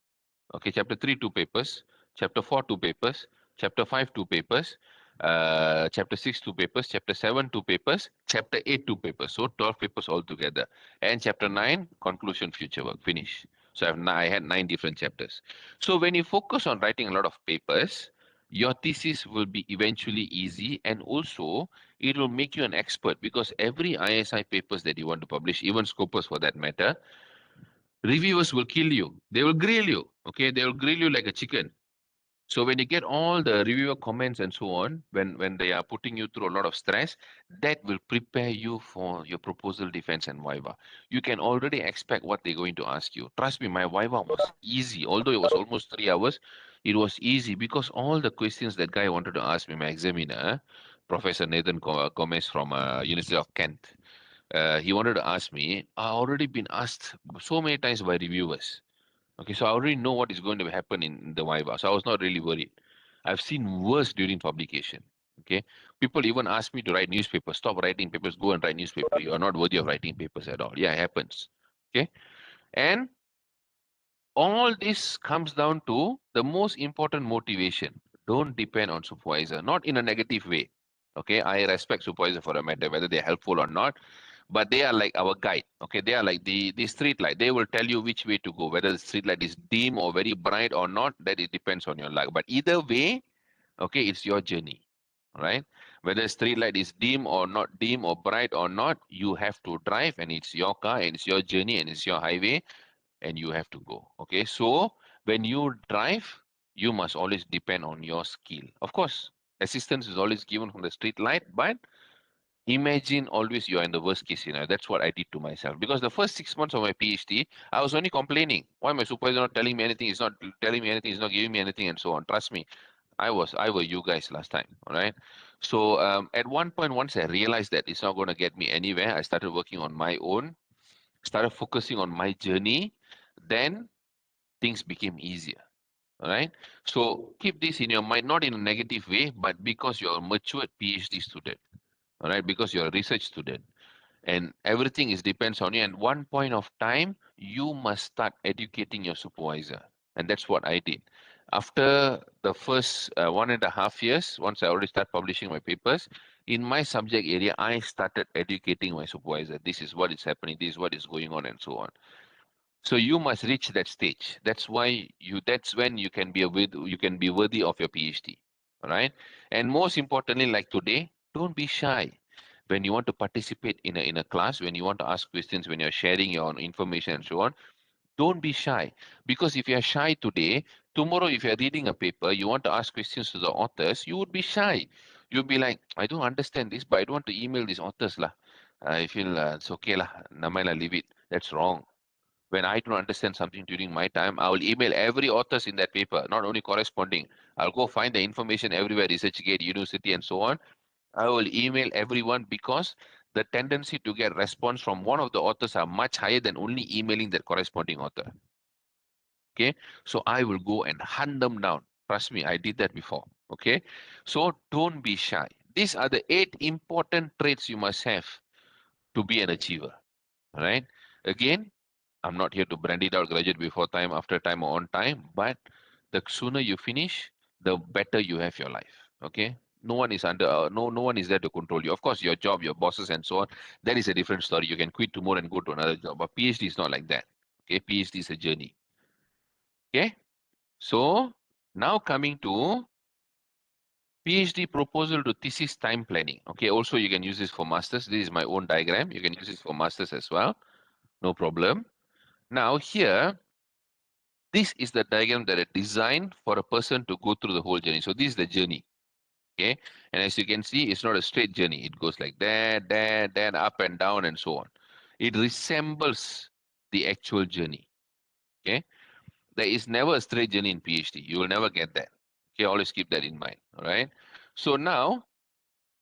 Okay, chapter 3, 2 papers, chapter 4, 2 papers, chapter 5, 2 papers, chapter 6, 2 papers, chapter 7, 2 papers, chapter 8, 2 papers. So 12 papers altogether. And chapter 9, conclusion, future work, finish. So I had 9 different chapters. So when you focus on writing a lot of papers, your thesis will be eventually easy, and also it will make you an expert because every ISI papers that you want to publish, even Scopus for that matter, Reviewers will kill you. They will grill you. Okay, they will grill you like a chicken. So when you get all the reviewer comments and so on, when they are putting you through a lot of stress, that will prepare you for your proposal defense and viva. You can already expect what they're going to ask you. Trust me, my viva was easy. Although it was almost 3 hours, it was easy because all the questions that guy wanted to ask me, my examiner, Professor Nathan Gomez from University of Kent, he wanted to ask me. I already been asked so many times by reviewers. Okay, so I already know what is going to happen in the Viva, so I was not really worried. I've seen worse during publication. Okay, people even ask me to write newspapers. Stop writing papers. Go and write newspaper. You are not worthy of writing papers at all. Yeah, it happens. Okay, and all this comes down to the most important motivation. Don't depend on supervisor, not in a negative way. Okay, I respect supervisor for a matter, whether they're helpful or not, but they are like our guide. Okay, they are like the street light. They will tell you which way to go, whether the street light is dim or very bright or not. That it depends on your luck. But either way, okay, it's your journey, right? Whether street light is dim or not dim or bright or not, you have to drive, and it's your car and it's your journey and it's your highway, and you have to go. Okay, so when you drive, you must always depend on your skill. Of course, assistance is always given from the street light, but imagine always you are in the worst case scenario. That's what I did to myself. Because the first 6 months of my PhD, I was only complaining. Why my supervisor not telling me anything? He's not telling me anything. He's not giving me anything, and so on. Trust me, I were you guys last time. All right. So at one point, once I realized that it's not going to get me anywhere, I started working on my own. Started focusing on my journey. Then things became easier. All right. So keep this in your mind, not in a negative way, but because you're a matured PhD student. All right. Because you're a research student and everything is depends on you. And one point of time, you must start educating your supervisor. And that's what I did. After the first 1.5 years, once I already start publishing my papers, in my subject area, I started educating my supervisor. This is what is happening, this is what is going on, and so on. So you must reach that stage. That's why that's when you can be you can be worthy of your PhD. All right. And most importantly, like today, don't be shy. When you want to participate in a class, when you want to ask questions, when you're sharing your own information and so on, don't be shy. Because if you're shy today, tomorrow if you're reading a paper, you want to ask questions to the authors, you would be shy. You'll be like, I don't understand this, but I don't want to email these authors lah. I feel it's okay lah. Namai lah, leave it. That's wrong. When I don't understand something during my time, I will email every authors in that paper, not only corresponding. I'll go find the information everywhere, ResearchGate, university, and so on. I will email everyone because the tendency to get response from one of the authors are much higher than only emailing their corresponding author. Okay, so I will go and hunt them down. Trust me, I did that before. Okay, so don't be shy. These are the 8 important traits you must have to be an achiever. All right. Again, I'm not here to brand it out, graduate before time, after time, or on time, but the sooner you finish, the better you have your life. Okay. No one is under no one is there to control you. Of course, your job, your bosses, and so on. That is a different story. You can quit tomorrow and go to another job. But PhD is not like that. Okay, PhD is a journey. Okay. So now coming to PhD proposal to thesis time planning. Okay, also you can use this for masters. This is my own diagram. You can use this for masters as well. No problem. Now here, this is the diagram that I designed for a person to go through the whole journey. So this is the journey. Okay. And as you can see, it's not a straight journey. It goes like that, up and down and so on. It resembles the actual journey. Okay. There is never a straight journey in PhD. You will never get that. Okay. Always keep that in mind. All right. So now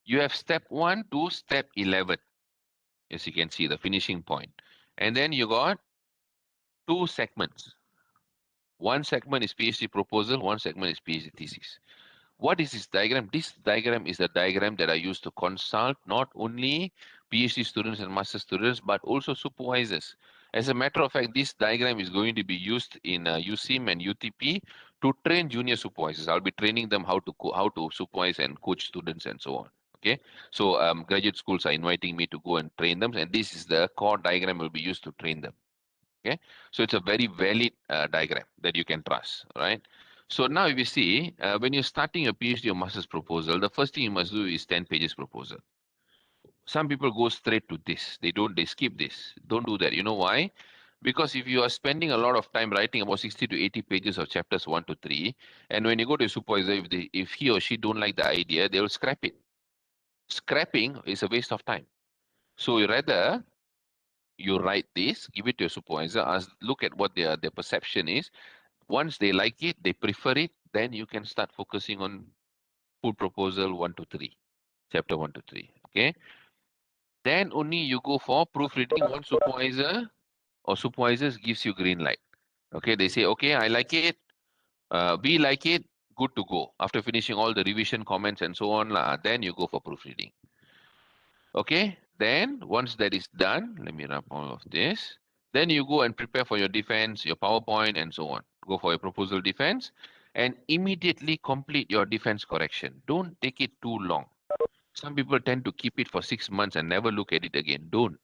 you have step 1 to step 11. As you can see, the finishing point. And then you got 2 segments. One segment is PhD proposal, one segment is PhD thesis. What is this diagram? This diagram is the diagram that I use to consult not only PhD students and master students, but also supervisors. As a matter of fact, this diagram is going to be used in USIM and UTP to train junior supervisors. I'll be training them how to supervise and coach students and so on. Okay, so graduate schools are inviting me to go and train them, and this is the core diagram will be used to train them. Okay, so it's a very valid diagram that you can trust, right? So now if you see, when you're starting a PhD or master's proposal, the first thing you must do is 10 pages proposal. Some people go straight to this. They skip this. Don't do that. You know why? Because if you are spending a lot of time writing about 60 to 80 pages of chapters 1 to 3, and when you go to a supervisor, if he or she don't like the idea, they will scrap it. Scrapping is a waste of time. So rather, you write this, give it to your supervisor, look at what their perception is. Once they like it, they prefer it, then you can start focusing on full proposal 1 to 3, chapter 1 to 3. Okay. Then only you go for proofreading. One supervisor or supervisors gives you green light. Okay, they say, okay, I like it. We like it. Good to go. After finishing all the revision comments and so on, then you go for proofreading. Okay, then once that is done, let me wrap all of this. Then you go and prepare for your defense, your PowerPoint, and so on. Go for your proposal defense and immediately complete your defense correction. Don't take it too long. Some people tend to keep it for 6 months and never look at it again. Don't.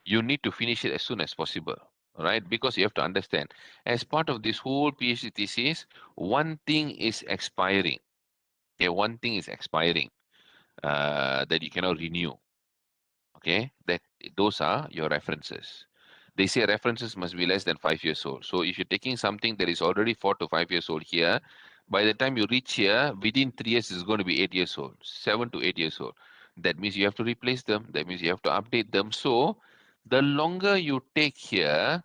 You need to finish it as soon as possible. All right, because you have to understand, as part of this whole PhD thesis, one thing is expiring. Okay, one thing is expiring that you cannot renew. Okay, that those are your references. They say references must be less than 5 years old. So if you're taking something that is already 4 to 5 years old here, by the time you reach here, within 3 years it's going to be 8 years old, 7 to 8 years old. That means you have to replace them. That means you have to update them. So the longer you take here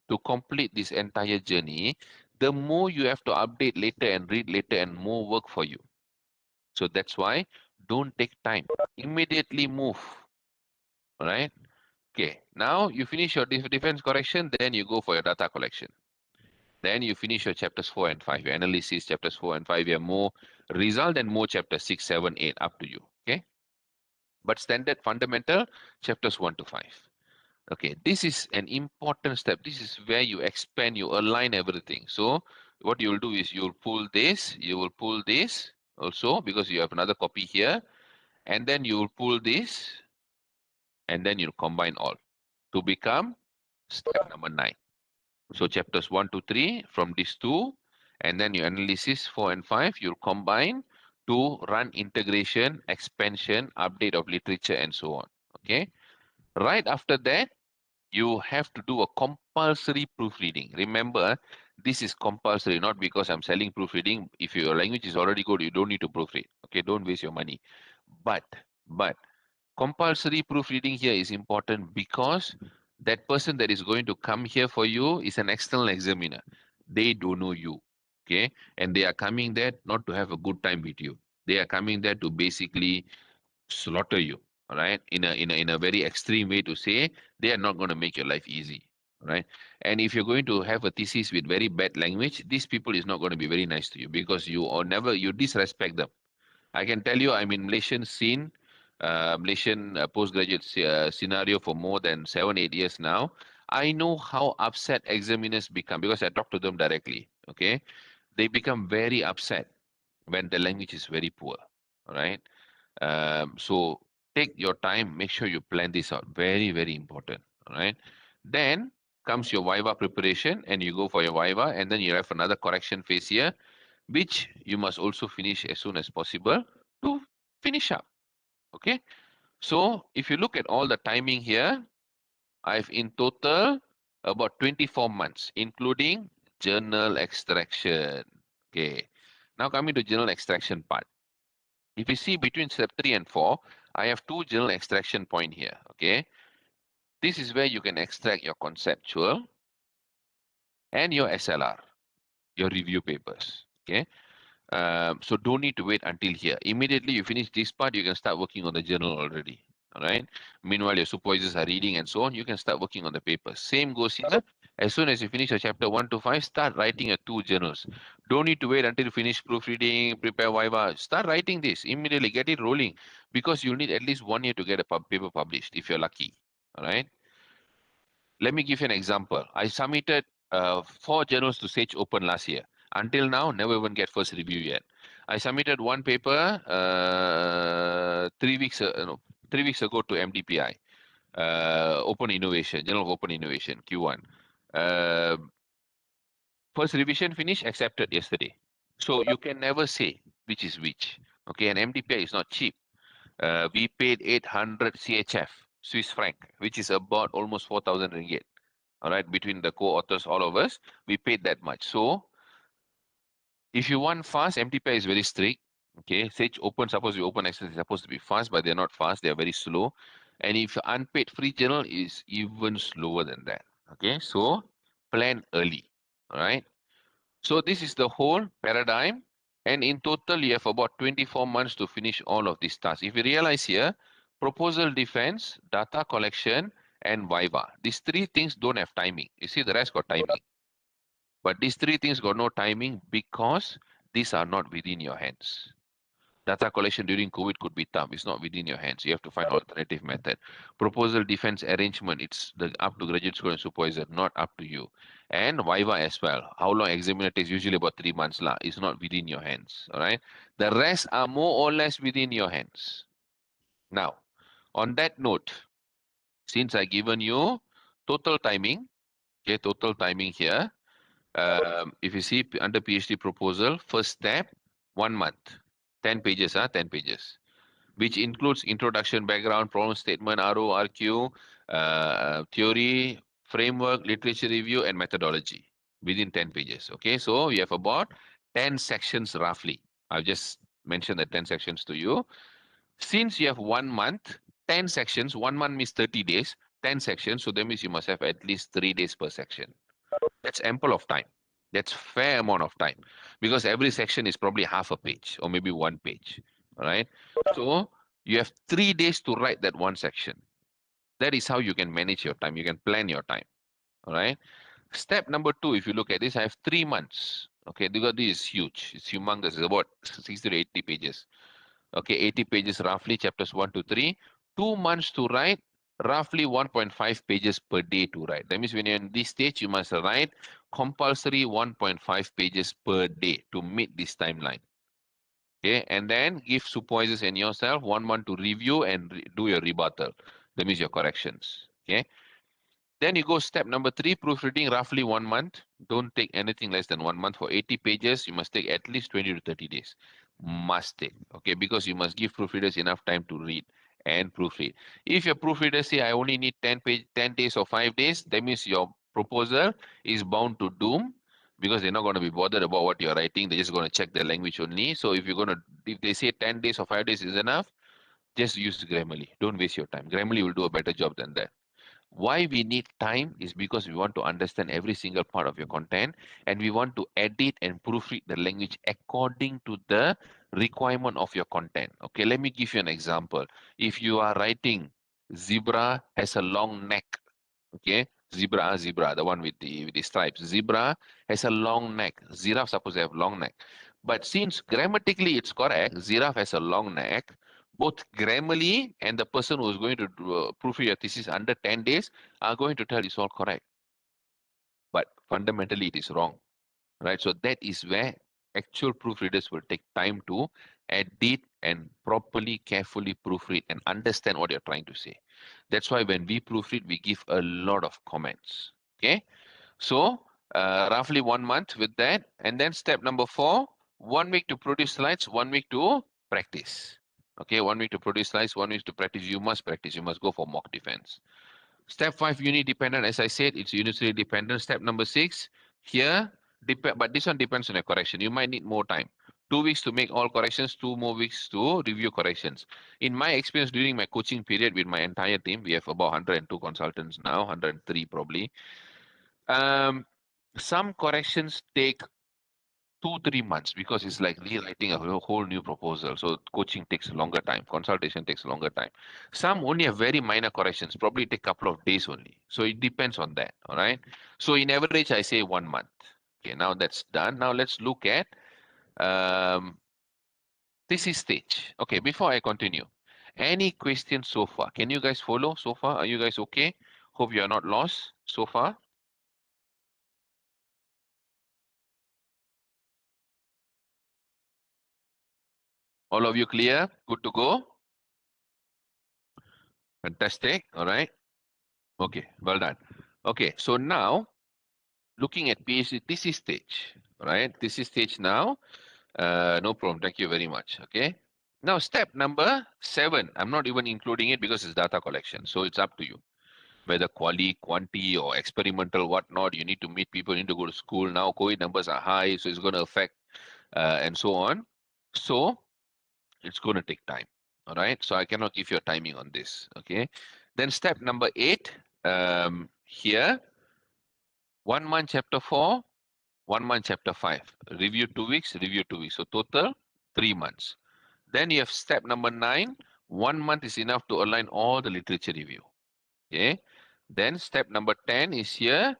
to complete this entire journey, the more you have to update later and read later and more work for you. So that's why don't take time. Immediately move. All right. Okay, now you finish your defense correction, then you go for your data collection. Then you finish your chapters 4 and 5, your analysis, chapters 4 and 5, you have more result and more chapters 6, 7, 8, up to you. Okay, but standard fundamental, chapters 1 to 5. Okay, this is an important step. This is where you expand, you align everything. So what you will do is you will pull this, you will pull this also because you have another copy here, and then you will pull this, and then you'll combine all to become step number 9. So chapters 1 to 3 from these two, and then your analysis 4 and 5, you'll combine to run integration, expansion, update of literature, and so on. Okay. Right after that, you have to do a compulsory proofreading. Remember, this is compulsory, not because I'm selling proofreading. If your language is already good, you don't need to proofread. Okay, don't waste your money. But compulsory proofreading here is important because that person that is going to come here for you is an external examiner. They don't know you, okay? And they are coming there not to have a good time with you. They are coming there to basically slaughter you, all right? In a very extreme way to say, they are not going to make your life easy, right? And if you're going to have a thesis with very bad language, these people is not going to be very nice to you because you disrespect them. I can tell you, I'm in Malaysian scene, Malaysian postgraduate scenario for more than 7, 8 years now. I know how upset examiners become because I talk to them directly. Okay, they become very upset when the language is very poor. All right. So take your time. Make sure you plan this out. Very, very important. All right. Then comes your Viva preparation, and you go for your Viva, and then you have another correction phase here, which you must also finish as soon as possible to finish up. Okay. So if you look at all the timing here, I've in total about 24 months, including journal extraction. Okay. Now coming to journal extraction part. If you see between step 3 and 4, I have 2 journal extraction point here. Okay. This is where you can extract your conceptual and your SLR, your review papers. Okay. So don't need to wait until here. Immediately you finish this part, you can start working on the journal already. All right. Meanwhile, your supervisors are reading and so on. You can start working on the papers. Same goes here. As soon as you finish your chapter 1 to 5, start writing your 2 journals. Don't need to wait until you finish proofreading, prepare Viva. Start writing this immediately. Get it rolling because you'll need at least 1 year to get a paper published if you're lucky. All right. Let me give you an example. I submitted 4 journals to Sage Open last year. Until now, never even get first review yet. I submitted 1 paper 3 weeks ago to MDPI, Open Innovation, Journal of Open Innovation, Q1. First revision finished, accepted yesterday. So you can never say which is which. Okay, and MDPI is not cheap. We paid 800 CHF, Swiss franc, which is about almost 4,000 ringgit. all right, between the co-authors, all of us, we paid that much. So if you want fast, MTPI is very strict. Okay, Sage Open, supposed to be open access, is supposed to be fast, but they're not fast, they're very slow. And if unpaid free channel is even slower than that. Okay, so plan early. All right. So this is the whole paradigm. And in total, you have about 24 months to finish all of these tasks. If you realize here, proposal defense, data collection, and Viva. These three things don't have timing. You see, the rest got timing. But these three things got no timing because these are not within your hands. Data collection during COVID could be tough. It's not within your hands. You have to find alternative method. Proposal defense arrangement, it's up to graduate school and supervisor, not up to you. And Viva as well. How long examiner takes? Usually about 3 months. It's not within your hands. All right. The rest are more or less within your hands. Now, on that note, since I given you total timing, okay, total timing here. If you see under PhD proposal, first step, 1 month, 10 pages, 10 pages, which includes introduction, background, problem statement, RO, RQ, theory, framework, literature review, and methodology within 10 pages. Okay, so you have about 10 sections roughly. I've just mentioned the 10 sections to you. Since you have 1 month, 10 sections, 1 month means 30 days, 10 sections, so that means you must have at least 3 days per section. That's ample of time. That's fair amount of time because every section is probably half a page or maybe 1 page. All right. So you have 3 days to write that one section. That is how you can manage your time. You can plan your time. All right. Step number 2, if you look at this, I have 3 months. Okay, because this is huge. It's humongous. It's about 60 to 80 pages. Okay, 80 pages roughly, chapters 1 to 3. 2 months to write, roughly 1.5 pages per day to write. That means when you're in this stage, you must write compulsory 1.5 pages per day to meet this timeline. Okay, and then give supervisors and yourself 1 month to review and do your rebuttal. That means your corrections. Okay. Then you go step number 3, proofreading, roughly 1 month. Don't take anything less than 1 month. For 80 pages, you must take at least 20 to 30 days. Must take, okay, because you must give proofreaders enough time to read and proofread. If your proofreaders say, I only need 10 days or 5 days, that means your proposal is bound to doom because they're not going to be bothered about what you're writing. They're just going to check the language only. So if they say 10 days or 5 days is enough, just use Grammarly. Don't waste your time. Grammarly will do a better job than that. Why we need time is because we want to understand every single part of your content and we want to edit and proofread the language according to the requirement of your content. Okay, let me give you an example. If you are writing zebra has a long neck, okay, zebra, the one with the stripes. Zebra has a long neck. Giraffe supposed to have long neck. But since grammatically it's correct, giraffe has a long neck, both grammarly and the person who is going to proofread your thesis under 10 days are going to tell it's all correct. But fundamentally it is wrong, right? So that is where actual proofreaders will take time to edit and properly, carefully proofread and understand what you're trying to say. That's why when we proofread, we give a lot of comments. Okay, so roughly 1 month with that, and then step number 4, 1 week to produce slides, 1 week to practice. Okay, 1 week to produce slides, 1 week to practice. You must practice. You must go for mock defense. Step 5, unit dependent. As I said, it's unitary dependent. Step number 6, here, but this one depends on your correction. You might need more time. 2 weeks to make all corrections, 2 more weeks to review corrections. In my experience during my coaching period with my entire team, we have about 102 consultants now, 103 probably. Some corrections take 2-3 months because it's like rewriting a whole new proposal. So coaching takes longer time, consultation takes longer time. Some only have very minor corrections, probably take a couple of days only. So it depends on that. All right. So in average, I say 1 month. Okay, now that's done. Now let's look at thesis stage. Okay, before I continue, any questions so far? Can you guys follow so far? Are you guys okay? Hope you are not lost so far. All of you clear? Good to go? Fantastic. All right. Okay, well done. Okay, so now looking at PhD thesis stage, right? Thesis stage now, no problem. Thank you very much. Okay. Now step number 7. I'm not even including it because it's data collection, so it's up to you. whether quali, quanti, or experimental, whatnot. You need to meet people, you need to go to school. Now COVID numbers are high, so it's going to affect and so on. So it's going to take time. All right. So I cannot give you a timing on this. Okay. Then step number 8, here, 1 month chapter 4, 1 month chapter 5. Review 2 weeks, review 2 weeks. So total 3 months. Then you have step number 9. 1 month is enough to align all the literature review. Okay. Then step number 10 is here.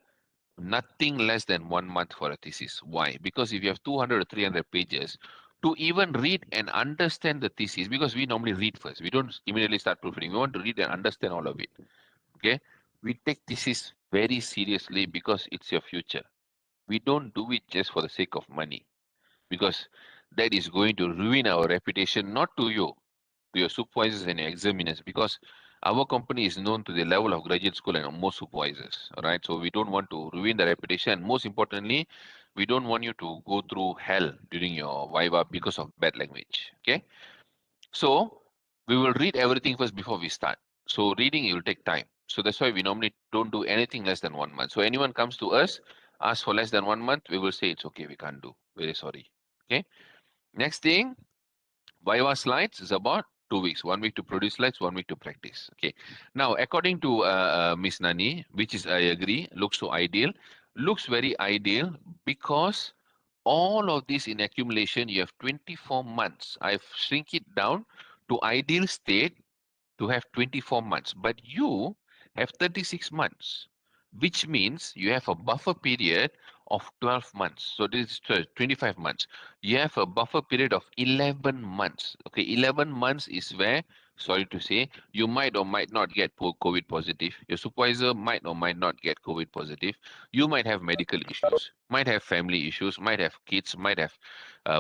Nothing less than 1 month for a thesis. Why? Because if you have 200 or 300 pages, to even read and understand the thesis, because we normally read first, we don't immediately start proofreading. We want to read and understand all of it. Okay, we take thesis very seriously because it's your future. We don't do it just for the sake of money, because that is going to ruin our reputation, not to you, to your supervisors and your examiners, because our company is known to the level of graduate school and most supervisors. All right, so we don't want to ruin the reputation. Most importantly, we don't want you to go through hell during your viva because of bad language. Okay, so we will read everything first before we start. So reading, it will take time. So that's why we normally don't do anything less than 1 month. So anyone comes to us, ask for less than 1 month, we will say it's okay, we can't do. Very sorry. Okay. Next thing, Viva slides is about 2 weeks. 1 week to produce slides, 1 week to practice. Okay. Now, according to Miss Nani, which is I agree, looks so ideal. Looks very ideal because all of this in accumulation, you have 24 months. I've shrink it down to ideal state to have 24 months, but you have 36 months, which means you have a buffer period of 12 months. So this is 25 months. You have a buffer period of 11 months. Okay, 11 months is where, sorry to say, you might or might not get COVID positive. Your supervisor might or might not get COVID positive. You might have medical issues, might have family issues, might have kids, might have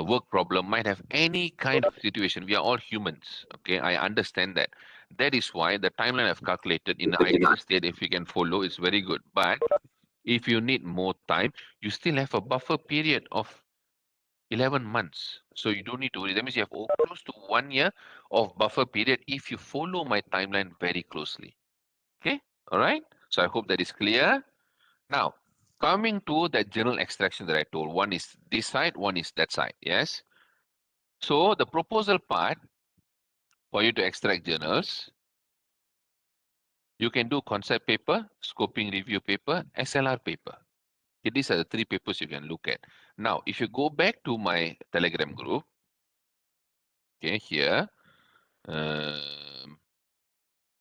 work problem, might have any kind of situation. We are all humans. Okay, I understand that. That is why the timeline I've calculated in the ideal state, if you can follow, is very good. But if you need more time, you still have a buffer period of 11 months. So you don't need to worry. That means you have close to 1 year of buffer period if you follow my timeline very closely. Okay, all right. So I hope that is clear. Now, coming to that journal extraction that I told, one is this side, one is that side. Yes. So the proposal part for you to extract journals, you can do concept paper, scoping review paper, SLR paper. Okay, these are the 3 papers you can look at. Now, if you go back to my Telegram group, okay, here,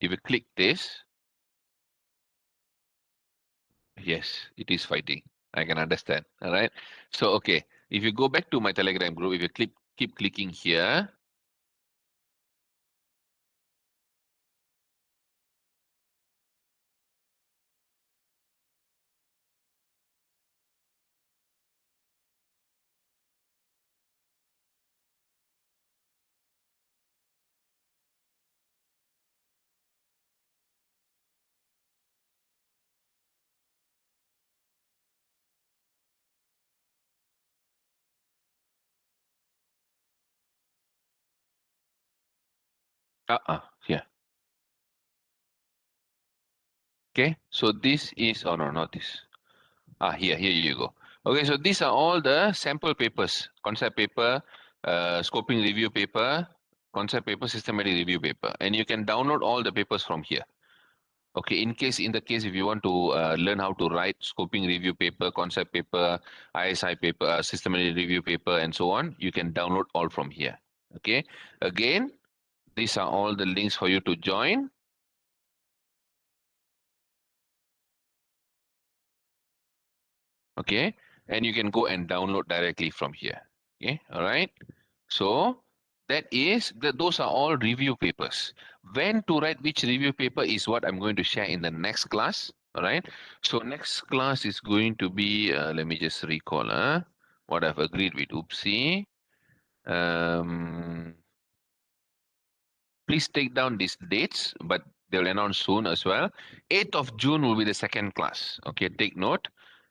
if you click this, yes, it is fighting. I can understand. All right. So, okay, if you go back to my Telegram group, if you keep clicking here, here. Okay, so this is, oh no, not this. Here you go. Okay, so these are all the sample papers, concept paper, scoping review paper, concept paper, systematic review paper, and you can download all the papers from here. Okay, in the case if you want to learn how to write scoping review paper, concept paper, ISI paper, systematic review paper, and so on, you can download all from here. Okay, again, these are all the links for you to join. Okay, and you can go and download directly from here. Okay, all right. So those are all review papers. When to write which review paper is what I'm going to share in the next class. All right. So next class is going to be, let me just recall what I've agreed with Oopsie. Please take down these dates, but they'll announce soon as well. 8th of June will be the second class. Okay, take note.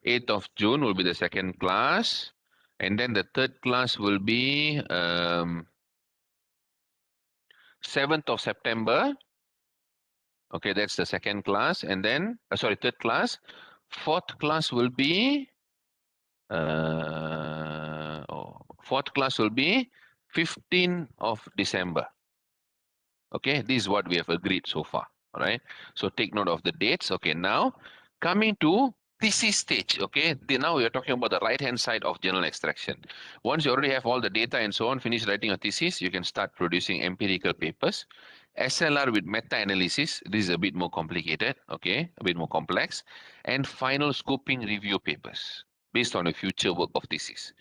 8th of June will be the second class. And then the third class will be 7th of September. Okay, that's the second class. And then, sorry, third class. Fourth class will be, fourth class will be 15th of December. Okay, this is what we have agreed so far. All right. So take note of the dates. Okay, now coming to thesis stage. Okay, now we are talking about the right hand side of journal extraction. Once you already have all the data and so on, finish writing your thesis, you can start producing empirical papers. SLR with meta-analysis, this is a bit more complicated, okay, a bit more complex, and final scoping review papers based on the future work of thesis.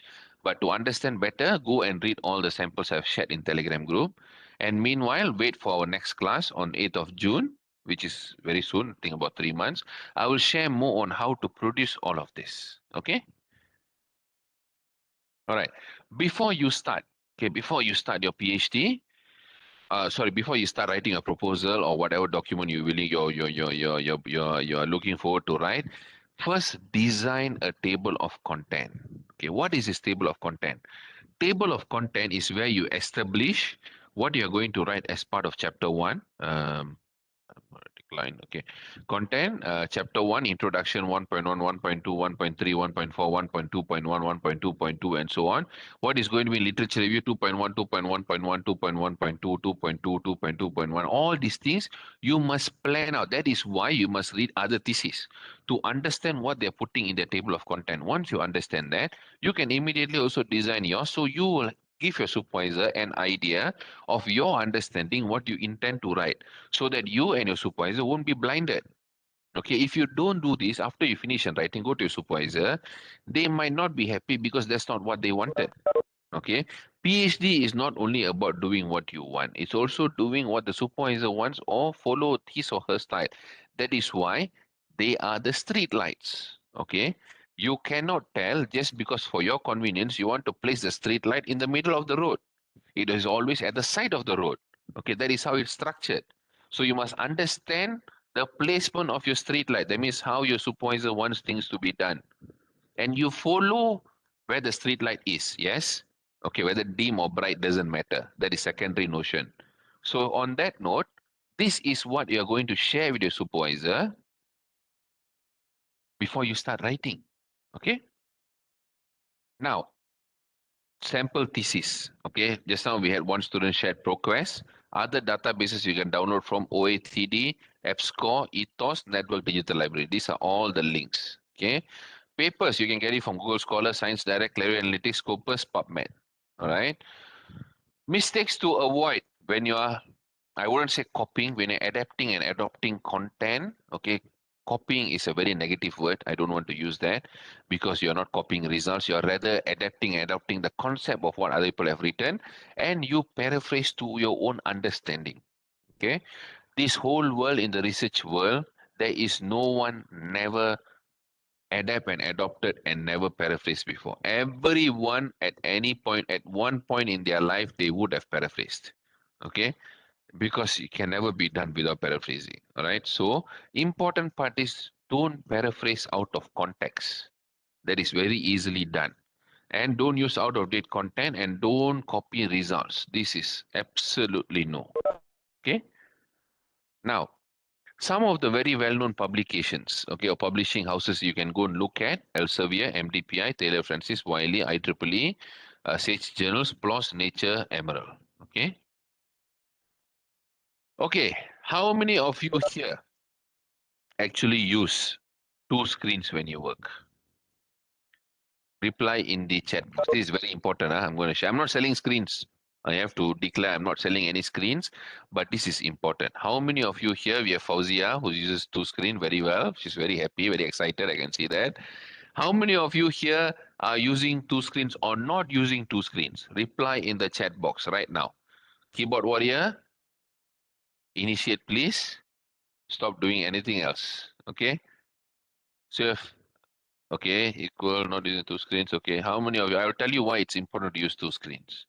But to understand better, go and read all the samples I've shared in Telegram group. And meanwhile, wait for our next class on 8th of June, which is very soon, I think about 3 months. I will share more on how to produce all of this, okay? All right, before you start, okay, before you start your PhD, sorry, before you start writing a proposal or whatever document you're looking forward to write, first design a table of content. Okay, what is this table of content? Table of content is where you establish what you're going to write as part of chapter one. Decline. Okay. Content, chapter 1, introduction 1.1, 1.2, 1.3, 1.4, 1.2.1, 1.2.2, and so on. What is going to be literature review 2.1, 2.1.1, 2.1.2, 2.2, 2.2.1. All these things you must plan out. That is why you must read other theses to understand what they're putting in the table of content. Once you understand that, you can immediately also design yours. So you will give your supervisor an idea of your understanding what you intend to write so that you and your supervisor won't be blinded. Okay, if you don't do this after you finish and writing, go to your supervisor, they might not be happy because that's not what they wanted. Okay, PhD is not only about doing what you want, it's also doing what the supervisor wants or follow his or her style. That is why they are the street lights. Okay, you cannot tell just because for your convenience you want to place the street light in the middle of the road. It is always at the side of the road. Okay, that is how it's structured. So you must understand the placement of your street light. That means how your supervisor wants things to be done. And you follow where the street light is. Yes? Okay, whether dim or bright doesn't matter. That is secondary notion. So on that note, this is what you're going to share with your supervisor before you start writing. Okay? Now, sample thesis. Okay, just now we had one student shared ProQuest. Other databases you can download from OECD, EBSCO, Ethos, Network Digital Library. These are all the links. Okay, papers you can get it from Google Scholar, Science Direct, Clario Analytics, Scopus, PubMed. All right. Mistakes to avoid when you are, I wouldn't say copying, when you're adapting and adopting content. Okay, copying is a very negative word. I don't want to use that because you're not copying results. You're rather adapting and adopting the concept of what other people have written and you paraphrase to your own understanding. Okay, this whole world in the research world, there is no one never adapt and adopted and never paraphrased before. Everyone at any point, at one point in their life, they would have paraphrased. Okay, because it can never be done without paraphrasing. All right. So important part is don't paraphrase out of context. That is very easily done. And don't use out of date content and don't copy results. This is absolutely no. Okay. Now, some of the very well-known publications, okay, or publishing houses you can go and look at: Elsevier, MDPI, Taylor Francis, Wiley, IEEE, Sage Journals, PLOS, Nature, Emerald. Okay. Okay. How many of you here actually use two screens when you work? Reply in the chat box. This is very important. Huh? I'm going to share. I'm not selling screens. I have to declare I'm not selling any screens, but this is important. How many of you here? We have Fauzia who uses two screen very well. She's very happy, very excited. I can see that. How many of you here are using two screens or not using two screens? Reply in the chat box right now. Keyboard warrior, initiate please. Stop doing anything else. Okay. So if okay, equal, not using two screens. Okay, how many of you? I will tell you why it's important to use two screens.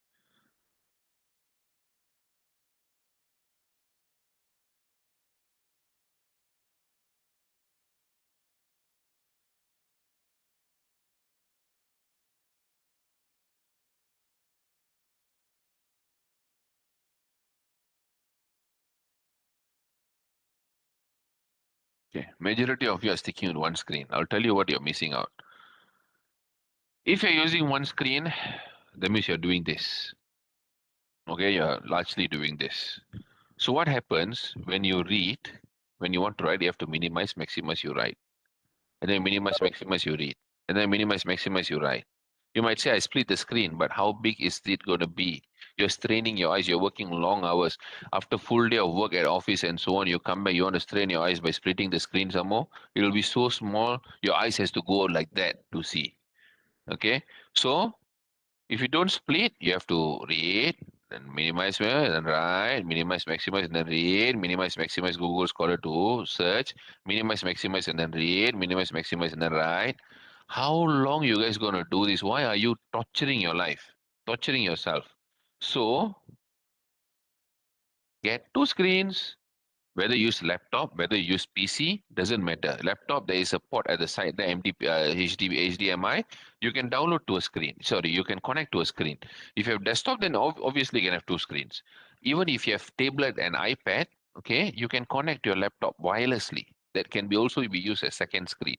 Okay, majority of you are sticking with one screen. I'll tell you what you're missing out. If you're using one screen, that means you're doing this. Okay, you're largely doing this. So what happens when you read, when you want to write, you have to minimize, maximize, you write. And then minimize, maximize, you read. And then minimize, maximize, you write. You might say, I split the screen, but how big is it going to be? You're straining your eyes. You're working long hours. After full day of work at office and so on, you come back, you want to strain your eyes by splitting the screen some more. It will be so small, your eyes has to go like that to see. Okay? So if you don't split, you have to read, then minimize, then write, minimize, maximize, and then read, minimize, maximize Google Scholar to search, minimize, maximize, and then read, minimize, maximize, and then write. How long you guys gonna do this? Why are you torturing your life, torturing yourself? So get two screens. Whether you use laptop, whether you use PC, doesn't matter. Laptop, there is a port at the side, the HDMI. You can download to a screen. Sorry, you can connect to a screen. If you have desktop, then obviously you can have two screens. Even if you have tablet and iPad, okay, you can connect your laptop wirelessly. That can be also be used as second screen.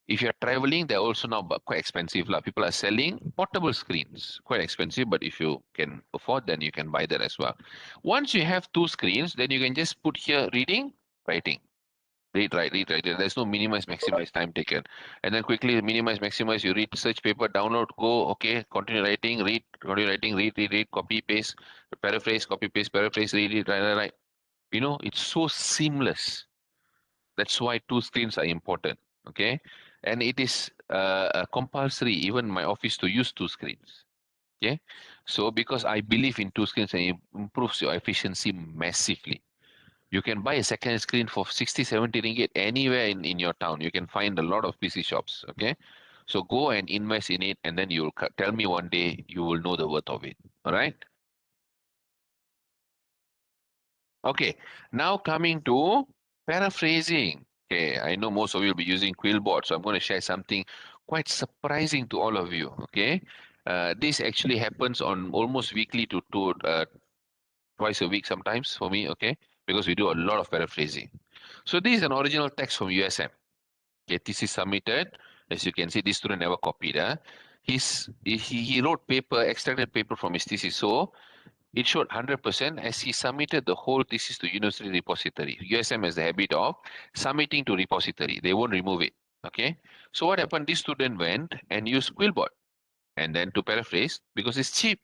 If you're traveling, they're also now quite expensive. People are selling portable screens, quite expensive, but if you can afford, then you can buy that as well. Once you have two screens, then you can just put here reading, writing. Read, write, read, write. There's no minimize, maximize time taken. And then quickly minimize, maximize, you read, search paper, download, go, okay, continue writing, read, continue writing, read, copy, paste, paraphrase, copy, paste, paraphrase, read, write. You know, it's so seamless. That's why two screens are important. Okay, and it is compulsory even my office to use two screens. Okay, so because I believe in two screens and it improves your efficiency massively. You can buy a second screen for 60, 70 ringgit anywhere in your town. You can find a lot of PC shops. Okay, so go and invest in it, and then you'll tell me one day you will know the worth of it. All right. Okay, now coming to paraphrasing. Okay, I know most of you will be using Quillboard, so I'm going to share something quite surprising to all of you. Okay, this actually happens on almost weekly to twice a week sometimes for me. Okay, because we do a lot of paraphrasing. So this is an original text from USM. Okay, thesis submitted. As you can see, this student never copied. He wrote paper, extracted paper from his thesis. So it showed 100% as he submitted the whole thesis to university repository. USM has the habit of submitting to repository. They won't remove it. Okay. So what happened? This student went and used Quillbot. And then to paraphrase, because it's cheap.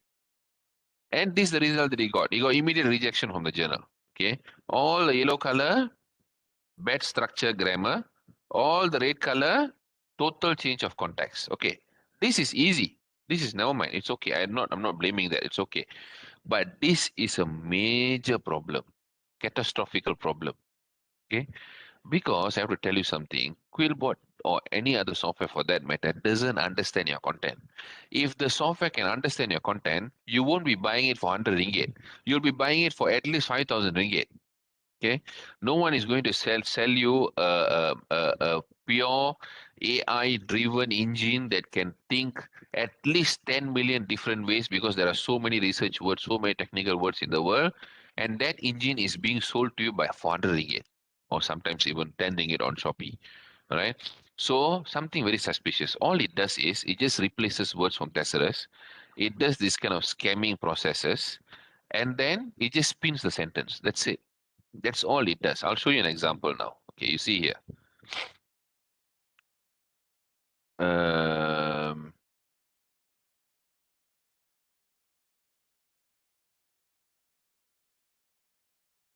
And this is the result that he got. He got immediate rejection from the journal. Okay. All the yellow color, bad structure grammar. All the red color, total change of context. Okay. This is easy. This is never mind. It's okay. I'm not blaming that. It's okay. But this is a major problem, catastrophical problem. Okay, because I have to tell you something. Quillbot or any other software for that matter doesn't understand your content. If the software can understand your content, you won't be buying it for 100 ringgit. You'll be buying it for at least 5,000 ringgit. Okay, no one is going to sell you a pure AI driven engine that can think at least 10 million different ways, because there are so many research words, so many technical words in the world, and that engine is being sold to you by 400 ringgit or sometimes even 10 ringgit on Shopee. All right, so something very suspicious. All it does is it just replaces words from thesaurus. It does this kind of scamming processes, and then it just spins the sentence. That's it. That's all it does. I'll show you an example now. Okay, you see here. Um,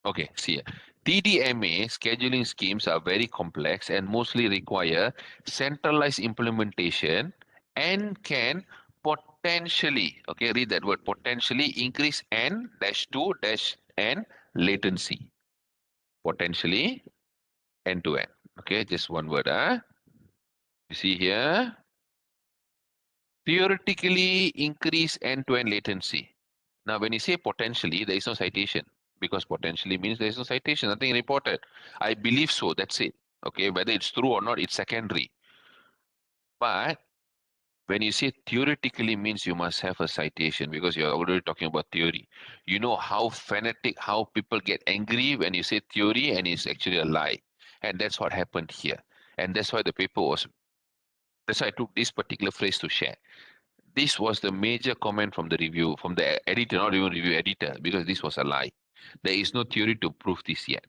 okay, see here. TDMA scheduling schemes are very complex and mostly require centralized implementation and can potentially, okay, read that word, potentially increase n dash 2 dash n latency. Potentially end to end. Okay, just one word. You see here. Theoretically increase end-to-end latency. Now, when you say potentially, there is no citation, because potentially means there is no citation, nothing reported. I believe so, that's it. Okay, whether it's true or not, it's secondary. But when you say theoretically means you must have a citation, because you're already talking about theory. You know how fanatic, how people get angry when you say theory and it's actually a lie. And that's what happened here. And that's why the paper was, that's why I took this particular phrase to share. This was the major comment from the review, from the editor, not even review editor, because this was a lie. There is no theory to prove this yet.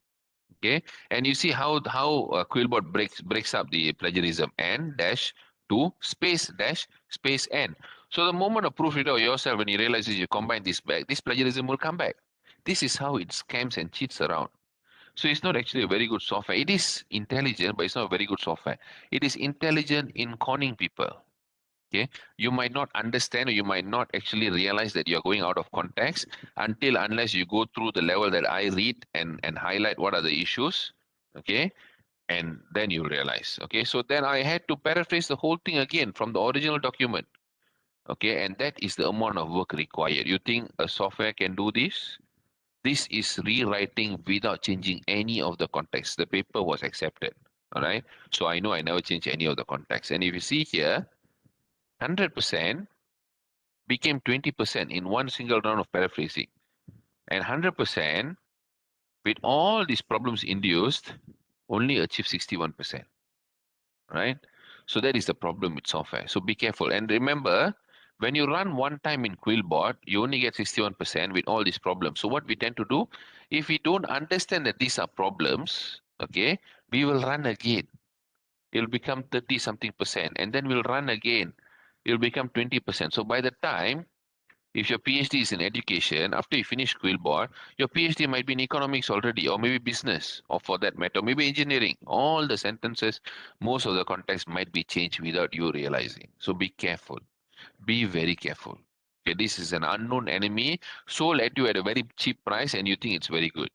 Okay, and you see how Quillbot breaks up the plagiarism: n dash to space dash space n. So the moment a proofreader or yourself, when you realize you combine this back, this plagiarism will come back. This is how it scams and cheats around. So it's not actually a very good software. It is intelligent, but it's not a very good software. It is intelligent in conning people. Okay, you might not understand, or you might not actually realize that you're going out of context unless you go through the level that I read and highlight what are the issues. Okay, and then you realize. Okay, so then I had to paraphrase the whole thing again from the original document. Okay, and that is the amount of work required. You think a software can do this? This is rewriting without changing any of the context. The paper was accepted. All right, so I know I never changed any of the context. And if you see here, 100% became 20% in one single round of paraphrasing, and 100% with all these problems induced only achieve 61%, right? So that is the problem with software. So be careful. And remember, when you run one time in Quillbot, you only get 61% with all these problems. So what we tend to do, if we don't understand that these are problems, okay, we will run again. It'll become 30 something percent, and then we'll run again. It'll become 20%. So by the time, if your PhD is in education, after you finish Quillbot, your PhD might be in economics already, or maybe business, or for that matter, maybe engineering. All the sentences, most of the context might be changed without you realizing. So be careful. Be very careful. Okay, this is an unknown enemy sold at you at a very cheap price, and you think it's very good.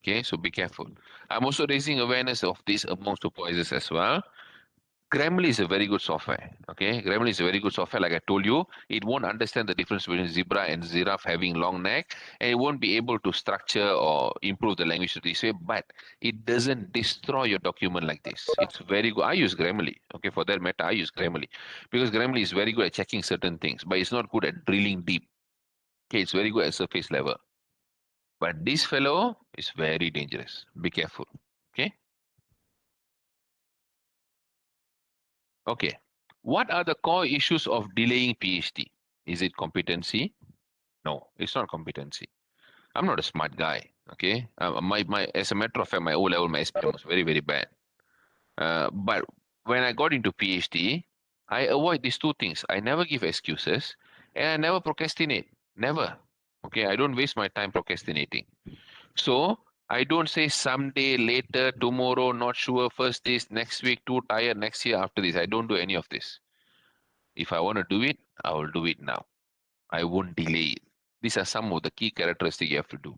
Okay, so be careful. I'm also raising awareness of this among supervisors as well. Grammarly is a very good software. Okay, Grammarly is a very good software. Like I told you, it won't understand the difference between zebra and giraffe having long neck, and it won't be able to structure or improve the language this way. But it doesn't destroy your document like this. It's very good. I use Grammarly. Okay, for that matter, I use Grammarly because Grammarly is very good at checking certain things, but it's not good at drilling deep. Okay, it's very good at surface level. But this fellow is very dangerous. Be careful. Okay. Okay. What are the core issues of delaying PhD? Is it competency? No, it's not competency. I'm not a smart guy. Okay. As a matter of fact, my O level, my SPM was very, very bad. But when I got into PhD, I avoid these two things. I never give excuses, and I never procrastinate. Never. Okay. I don't waste my time procrastinating. So I don't say someday, later, tomorrow, not sure, first this, next week, too tired, next year, after this. I don't do any of this. If I want to do it, I will do it now. I won't delay it. These are some of the key characteristics you have to do.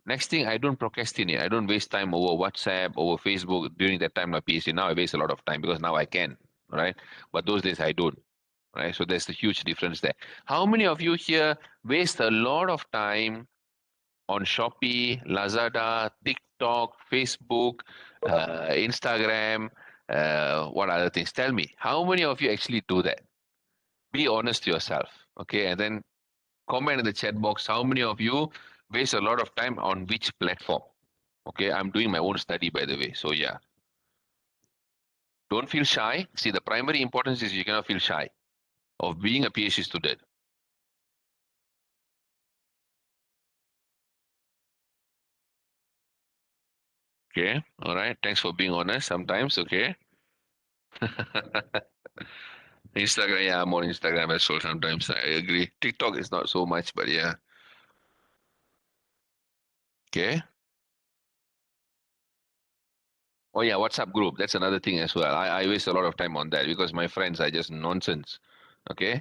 Next thing, I don't procrastinate. I don't waste time over WhatsApp, over Facebook during that time of PhD. Now I waste a lot of time because now I can, right? But those days I don't, right? So there's a huge difference there. How many of you here waste a lot of time on Shopee, Lazada, TikTok, Facebook, Instagram, what other things? Tell me, how many of you actually do that? Be honest to yourself, okay? And then comment in the chat box how many of you waste a lot of time on which platform. Okay, I'm doing my own study, by the way. So yeah, don't feel shy. See, the primary importance is you cannot feel shy of being a PhD student. Okay, all right, thanks for being honest sometimes. Okay. Instagram, yeah, I'm on Instagram as well sometimes. I agree. TikTok is not so much, but yeah. Okay. Oh yeah, WhatsApp group. That's another thing as well. I waste a lot of time on that because my friends are just nonsense. Okay.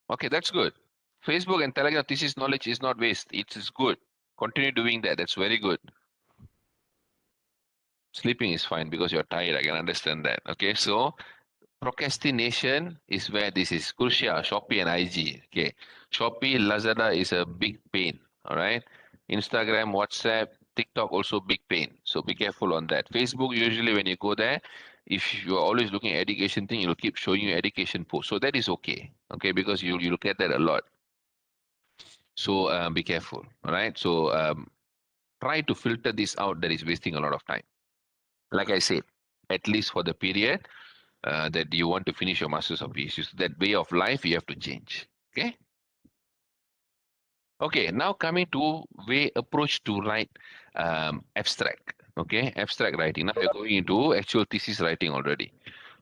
Okay, that's good. Facebook and Telegram thesis knowledge is not waste. It is good. Continue doing that. That's very good. Sleeping is fine because you're tired. I can understand that. Okay, so procrastination is where this is crucial. Shopee and IG. Okay, Shopee, Lazada is a big pain. All right, Instagram, WhatsApp, TikTok also big pain. So be careful on that. Facebook, usually when you go there, if you're always looking at education thing, it'll keep showing you education posts. So that is okay. Okay, because you'll get that a lot. So be careful. All right. So try to filter this out that is wasting a lot of time. Like I said, at least for the period that you want to finish your masters or PhD. So that way of life you have to change. Okay. Okay, now coming to way approach to write abstract. Okay, abstract writing. Now we're going into actual thesis writing already.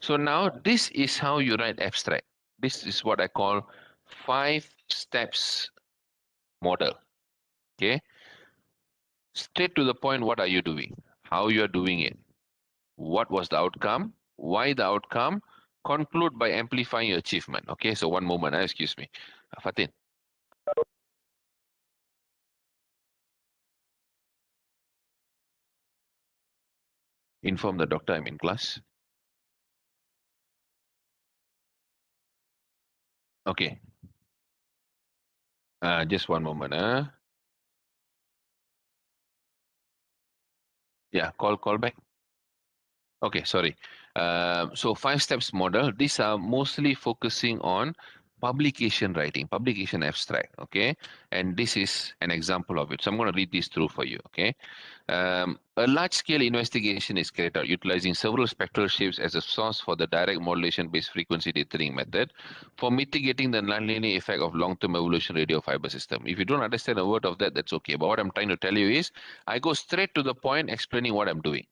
So now this is how you write abstract. This is what I call 5 steps model. Okay, straight to the point. What are you doing? How you are doing it? What was the outcome? Why the outcome? Conclude by amplifying your achievement. Okay, so one moment. Excuse me, Fatin. Inform the doctor I'm in class. Okay, just one moment. Yeah, call back. Okay, sorry. So 5 steps model. These are mostly focusing on publication writing, publication abstract. Okay, and this is an example of it. So I'm going to read this through for you. Okay, a large-scale investigation is carried out utilizing several spectral shapes as a source for the direct modulation-based frequency dithering method for mitigating the nonlinear effect of long-term evolution radio fiber system. If you don't understand a word of that, that's okay. But what I'm trying to tell you is, I go straight to the point explaining what I'm doing.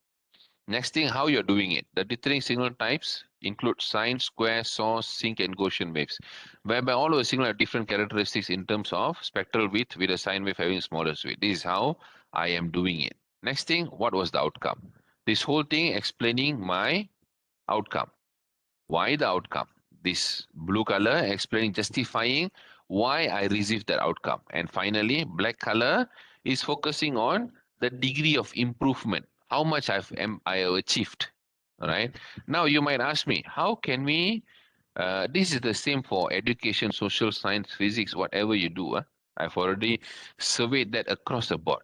Next thing, how you're doing it. The dithering signal types include sine, square, saw, sinc, and Gaussian waves, whereby all of the signal have different characteristics in terms of spectral width, with a sine wave having smallest width. This is how I am doing it. Next thing, what was the outcome? This whole thing explaining my outcome. Why the outcome? This blue color explaining, justifying why I received that outcome. And finally, black color is focusing on the degree of improvement, how much I have achieved. All right. Now you might ask me, how can we? This is the same for education, social science, physics, whatever you do. I've already surveyed that across the board.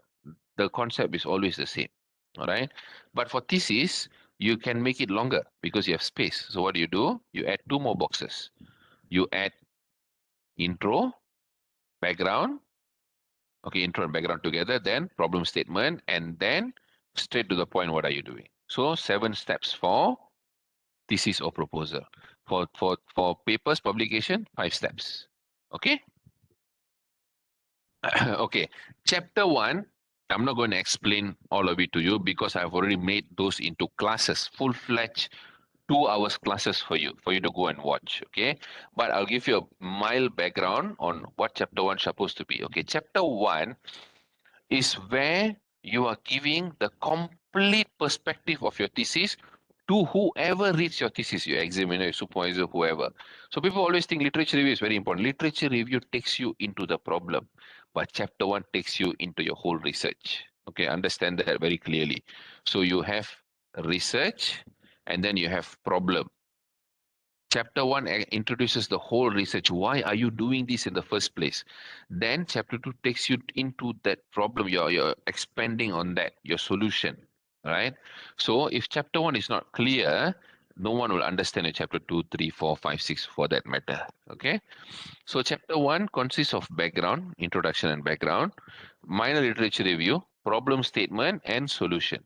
The concept is always the same. All right. But for thesis, you can make it longer because you have space. So what do? You add 2 more boxes. You add intro, background. Okay, intro and background together, then problem statement, and then straight to the point, what are you doing? So 7 steps for thesis or proposal. For papers publication, 5 steps. Okay. Okay. Chapter 1, I'm not going to explain all of it to you because I've already made those into classes, full-fledged 2 hours classes for you to go and watch. Okay, but I'll give you a mild background on what chapter 1 is supposed to be. Okay, chapter 1 is where you are giving the complete perspective of your thesis to whoever reads your thesis, your examiner, your supervisor, whoever. So people always think literature review is very important. Literature review takes you into the problem, but chapter 1 takes you into your whole research. Okay, understand that very clearly. So you have research and then you have problem. Chapter 1 introduces the whole research. Why are you doing this in the first place? Then chapter 2 takes you into that problem. You're expanding on that, your solution. Right? So if chapter 1 is not clear, no one will understand your chapter 2, 3, 4, 5, 6 for that matter. Okay. So chapter 1 consists of background, introduction and background, minor literature review, problem statement, and solution.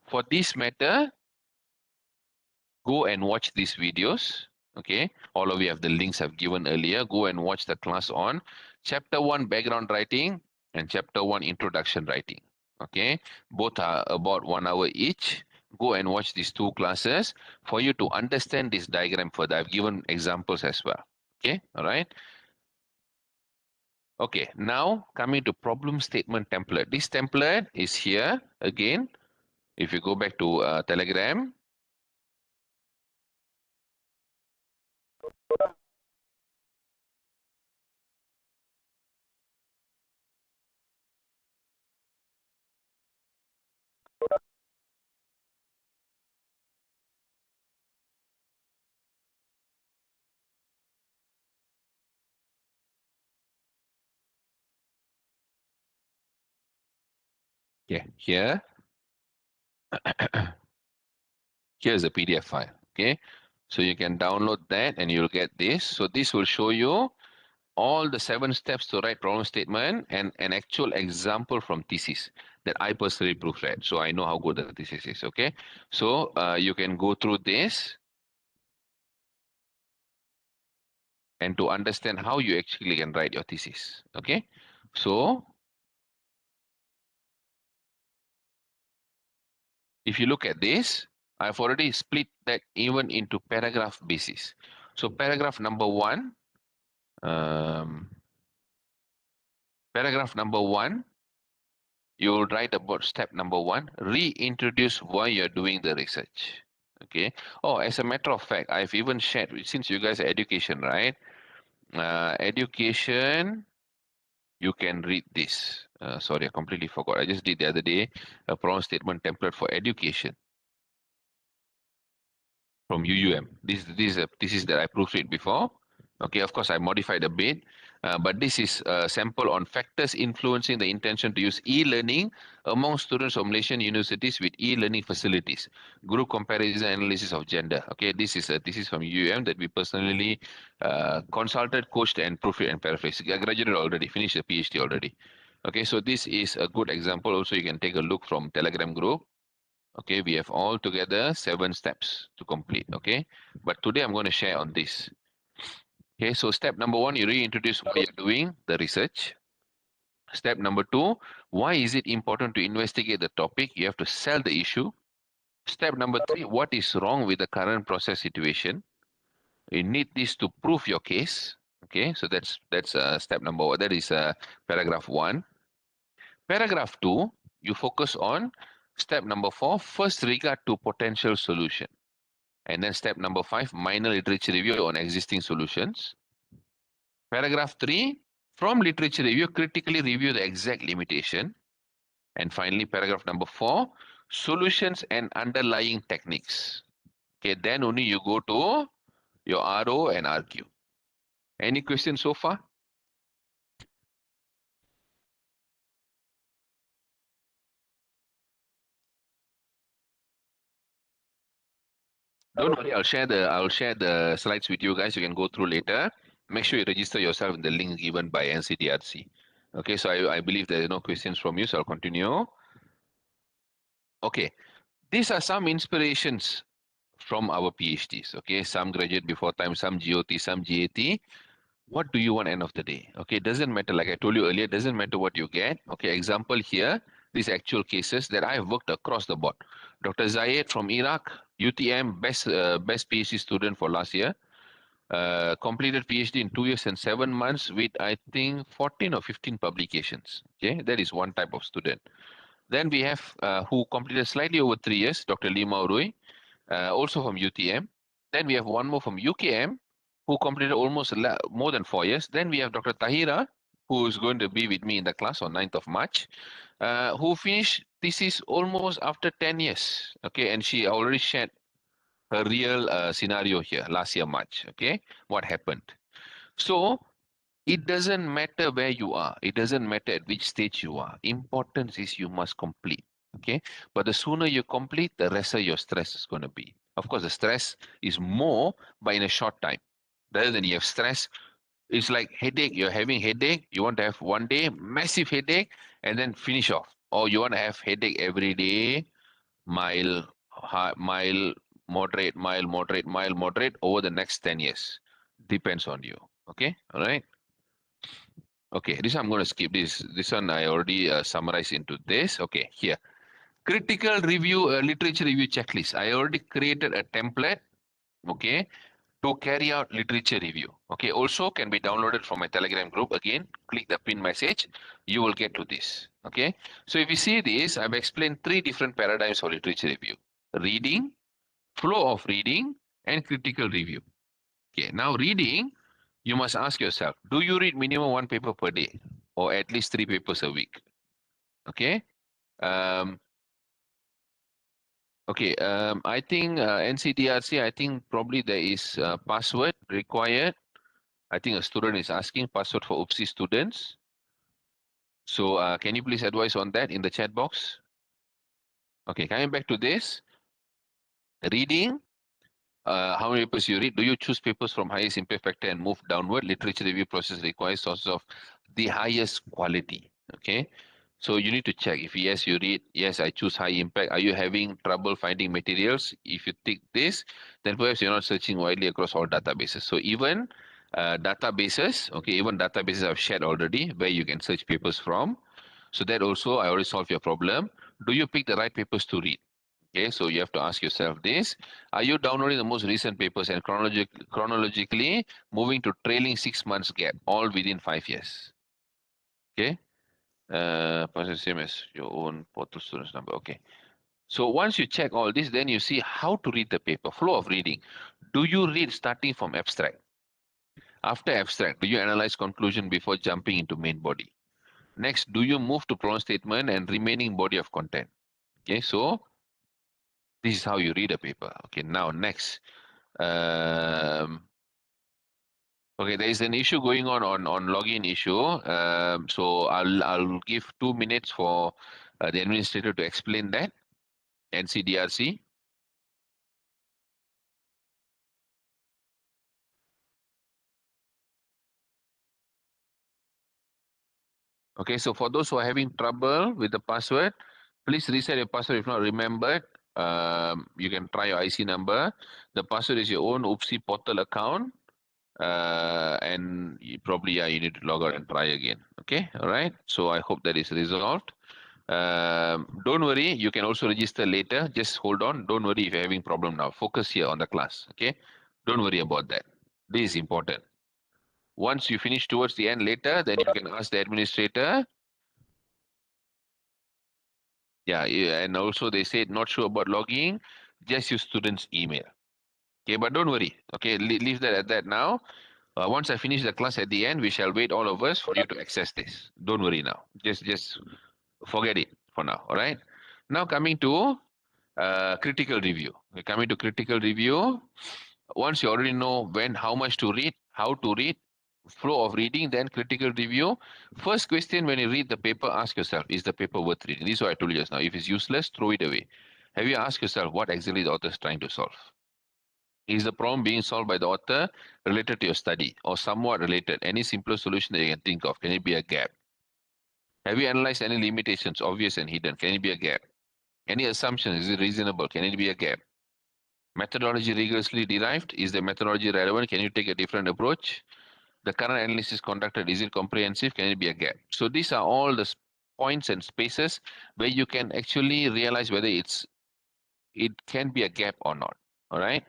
For this matter, go and watch these videos. Okay, all of you have the links I've given earlier. Go and watch the class on chapter 1 background writing and chapter 1 introduction writing. Okay, both are about 1 hour each. Go and watch these 2 classes for you to understand this diagram further. I've given examples as well. Okay, all right. Okay, now coming to problem statement template. This template is here again. If you go back to Telegram, okay, here's a PDF file. Okay, so you can download that and you'll get this. So this will show you all the 7 steps to write problem statement and an actual example from thesis. that I personally proofread. So I know how good the thesis is. Okay. So you can go through this and to understand how you actually can write your thesis. Okay. So if you look at this, I've already split that even into paragraph basis. So um, paragraph number one, you will write about step number one, reintroduce why you're doing the research. Okay. Oh, as a matter of fact, I've even shared, since you guys are education, right? Education, you can read this. Sorry, I completely forgot. I just did the other day a problem statement template for education from UUM. This is that I proofread before. Okay, of course I modified a bit, but this is a sample on factors influencing the intention to use e-learning among students of Malaysian universities with e-learning facilities. Group comparison analysis of gender. Okay, this is from UUM that we personally consulted, coached, and proofread and paraphrased. I graduated already, finished the PhD already. Okay, so this is a good example. Also, you can take a look from Telegram group. Okay, we have all together 7 steps to complete. Okay, but today I'm going to share on this. Okay, so step number one, you reintroduce why you're doing the research. Step number two, why is it important to investigate the topic? You have to sell the issue. Step number three, what is wrong with the current process situation? You need this to prove your case. Okay, so that's step number one. That is paragraph one. Paragraph two, you focus on step number four, first regard to potential solution. And then step number five, minor literature review on existing solutions. Paragraph three, from literature review, critically review the exact limitation. And finally, paragraph number four, solutions and underlying techniques. Okay, then only you go to your RO and RQ. Any questions so far? Don't worry, I'll share the slides with you guys. You can go through later. Make sure you register yourself in the link given by NCDRC. Okay, so I believe there are no questions from you, so I'll continue. Okay, these are some inspirations from our PhDs. Okay, some graduate before time, some GOT, some GAT. What do you want end of the day? Okay, doesn't matter. Like I told you earlier, doesn't matter what you get. Okay, example here, these actual cases that I've worked across the board. Dr. Zayed from Iraq, UTM, best PhD student for last year. Completed PhD in 2 years and 7 months with I think 14 or 15 publications. Okay, that is one type of student. Then we have who completed slightly over 3 years, Dr. Lee Maurui, also from UTM. Then we have one more from UKM, who completed almost more than 4 years. Then we have Dr. Tahira, who is going to be with me in the class on 9th of March, who finished thesis almost after 10 years. Okay, and she already shared her real scenario here last year, March. Okay, what happened? So it doesn't matter where you are. It doesn't matter at which stage you are. Importance is you must complete. Okay. But the sooner you complete, the lesser your stress is going to be. Of course, the stress is more, but in a short time. Rather than you have stress, it's like headache. You're having headache. You want to have one day, massive headache, and then finish off. Or you want to have headache every day, mild, mild, moderate, mild, moderate, mild, moderate over the next 10 years. Depends on you. Okay. All right. Okay, this I'm going to skip this. This one I already summarized into this. Okay, here. Critical review, literature review checklist. I already created a template, okay, to carry out literature review. Okay, also can be downloaded from my Telegram group. Again, click the pin message. You will get to this. Okay, so if you see this, I've explained 3 different paradigms for literature review. Reading, flow of reading, and critical review. Okay, now reading, you must ask yourself, do you read minimum 1 paper per day or at least 3 papers a week? Okay. Um, okay. I think NCDRC, I think probably there is password required. I think a student is asking password for UPSI students. So can you please advise on that in the chat box? Okay, coming back to this. Reading, how many papers you read? Do you choose papers from highest impact factor and move downward? Literature review process requires sources of the highest quality. Okay. So you need to check if yes, you read, yes, I choose high impact. Are you having trouble finding materials? If you tick this, then perhaps you're not searching widely across all databases. So even databases, okay, even databases I've shared already where you can search papers from. So that also, I already solved your problem. Do you pick the right papers to read? Okay, so you have to ask yourself this. Are you downloading the most recent papers and chronologically moving to trailing 6 months gap, all within 5 years? Okay. Same as your own portal students number. Okay. So once you check all this, then you see how to read the paper, flow of reading. Do you read starting from abstract? After abstract, do you analyze conclusion before jumping into main body? Next, do you move to problem statement and remaining body of content? Okay, so this is how you read a paper. Okay, now next. Um, okay, there is an issue going on login issue. So I'll give 2 minutes for the administrator to explain that. NCDRC. Okay, so for those who are having trouble with the password, please reset your password if not remembered. You can try your IC number. The password is your own Oopsie portal account. And you probably, yeah, you need to log out and try again. Okay, all right. So I hope that is resolved. Don't worry, you can also register later. Just hold on. Don't worry if you're having problem now. Focus here on the class. Okay, don't worry about that. This is important. Once you finish towards the end later, then you can ask the administrator. Yeah, and also they said not sure about logging, just use student's email. Okay, but don't worry. Okay, leave that at that now. Once I finish the class at the end, we shall wait all of us for you to access this. Don't worry now. Just forget it for now. All right. Now coming to critical review. We're coming to critical review. Once you already know when, how much to read, how to read, flow of reading, then critical review. First question when you read the paper, ask yourself, is the paper worth reading? This is what I told you just now. If it's useless, throw it away. Have you asked yourself what exactly the author is trying to solve? Is the problem being solved by the author related to your study or somewhat related? Any simpler solution that you can think of? Can it be a gap? Have you analyzed any limitations, obvious and hidden? Can it be a gap? Any assumption, is it reasonable? Can it be a gap? Methodology rigorously derived, is the methodology relevant? Can you take a different approach? The current analysis conducted, is it comprehensive? Can it be a gap? So these are all the points and spaces where you can actually realize whether it can be a gap or not. All right.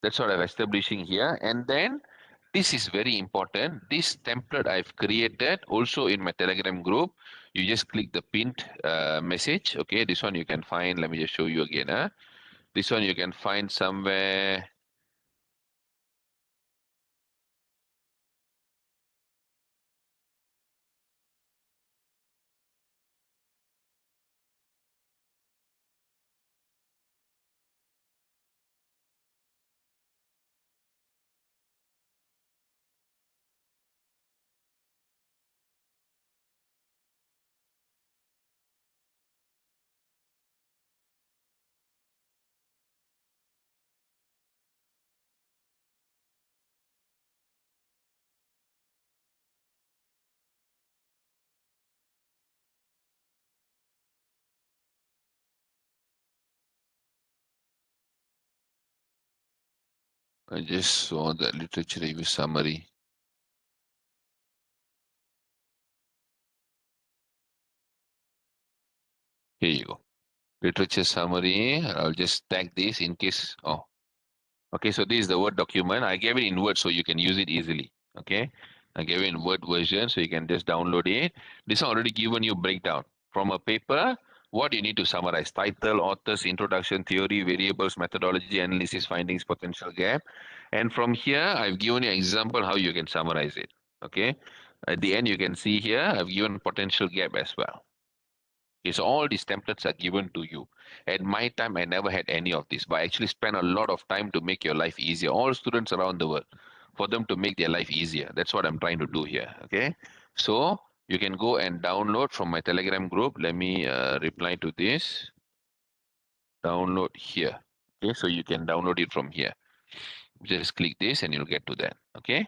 That's what I'm establishing here. And then this is very important. This template I've created also in my Telegram group. You just click the pinned message. Okay, this one you can find. Let me just show you again. This one you can find somewhere. I just saw the literature review summary. Here you go. Literature summary. I'll just tag this in case. Oh, okay. So this is the Word document. I gave it in Word so you can use it easily. Okay. I gave it in Word version so you can just download it. This one already given you breakdown from a paper. What you need to summarize: title, authors, introduction, theory, variables, methodology, analysis, findings, potential gap. And from here, I've given you an example how you can summarize it. Okay. At the end, you can see here, I've given potential gap as well. Okay, so all these templates are given to you. At my time, I never had any of this, but I actually spent a lot of time to make your life easier. All students around the world, for them to make their life easier. That's what I'm trying to do here. Okay, so you can go and download from my Telegram group. Let me reply to this. Download here. Okay, so you can download it from here. Just click this and you'll get to that. Okay.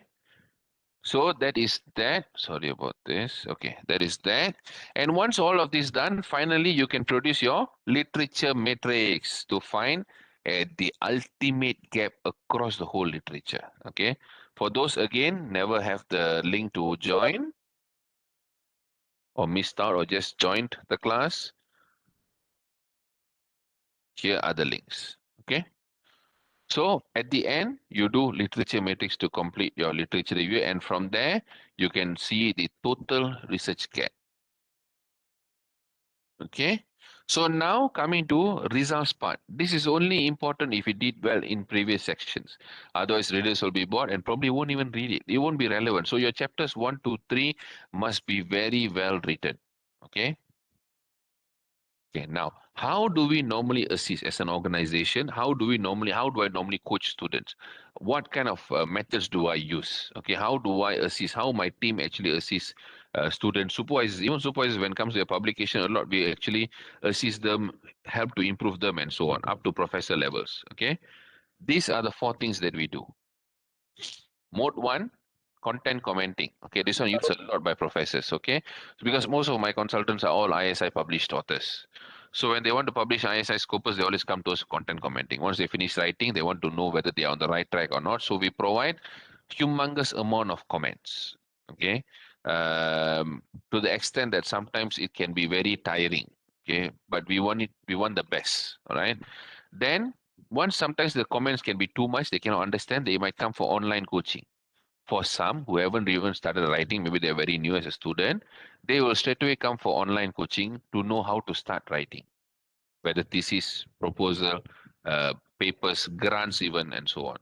So that is that. Sorry about this. Okay, that is that. And once all of this done, finally you can produce your literature matrix to find the ultimate gap across the whole literature. Okay. For those again, never have the link to join or missed out or just joined the class, here are the links. Okay. So at the end, you do literature matrix to complete your literature review, and from there you can see the total research gap. Okay. So now coming to results part. This is only important if you did well in previous sections. Otherwise, readers will be bored and probably won't even read it. It won't be relevant. So your chapters 1, 2, 3 must be very well written. Okay. Okay, now how do we normally assist as an organization? How do I normally coach students? What kind of methods do I use? Okay, how do I assist? How my team actually assists students, supervisors, even supervisors when it comes to a publication, a lot we actually assist them, help to improve them and so on, up to professor levels. Okay, these are the 4 things that we do. Mode 1, content commenting. Okay, this one used a lot by professors. Okay, because most of my consultants are all ISI published authors. So when they want to publish ISI scopus, they always come to us content commenting. Once they finish writing, they want to know whether they are on the right track or not. So we provide humongous amount of comments. Okay, to the extent that sometimes it can be very tiring. Okay, but we want it. We want the best. All right. Then once sometimes the comments can be too much, they cannot understand. They might come for online coaching. For some who haven't even started writing, maybe they're very new as a student, they will straight away come for online coaching to know how to start writing, whether thesis, proposal, papers, grants, even, and so on.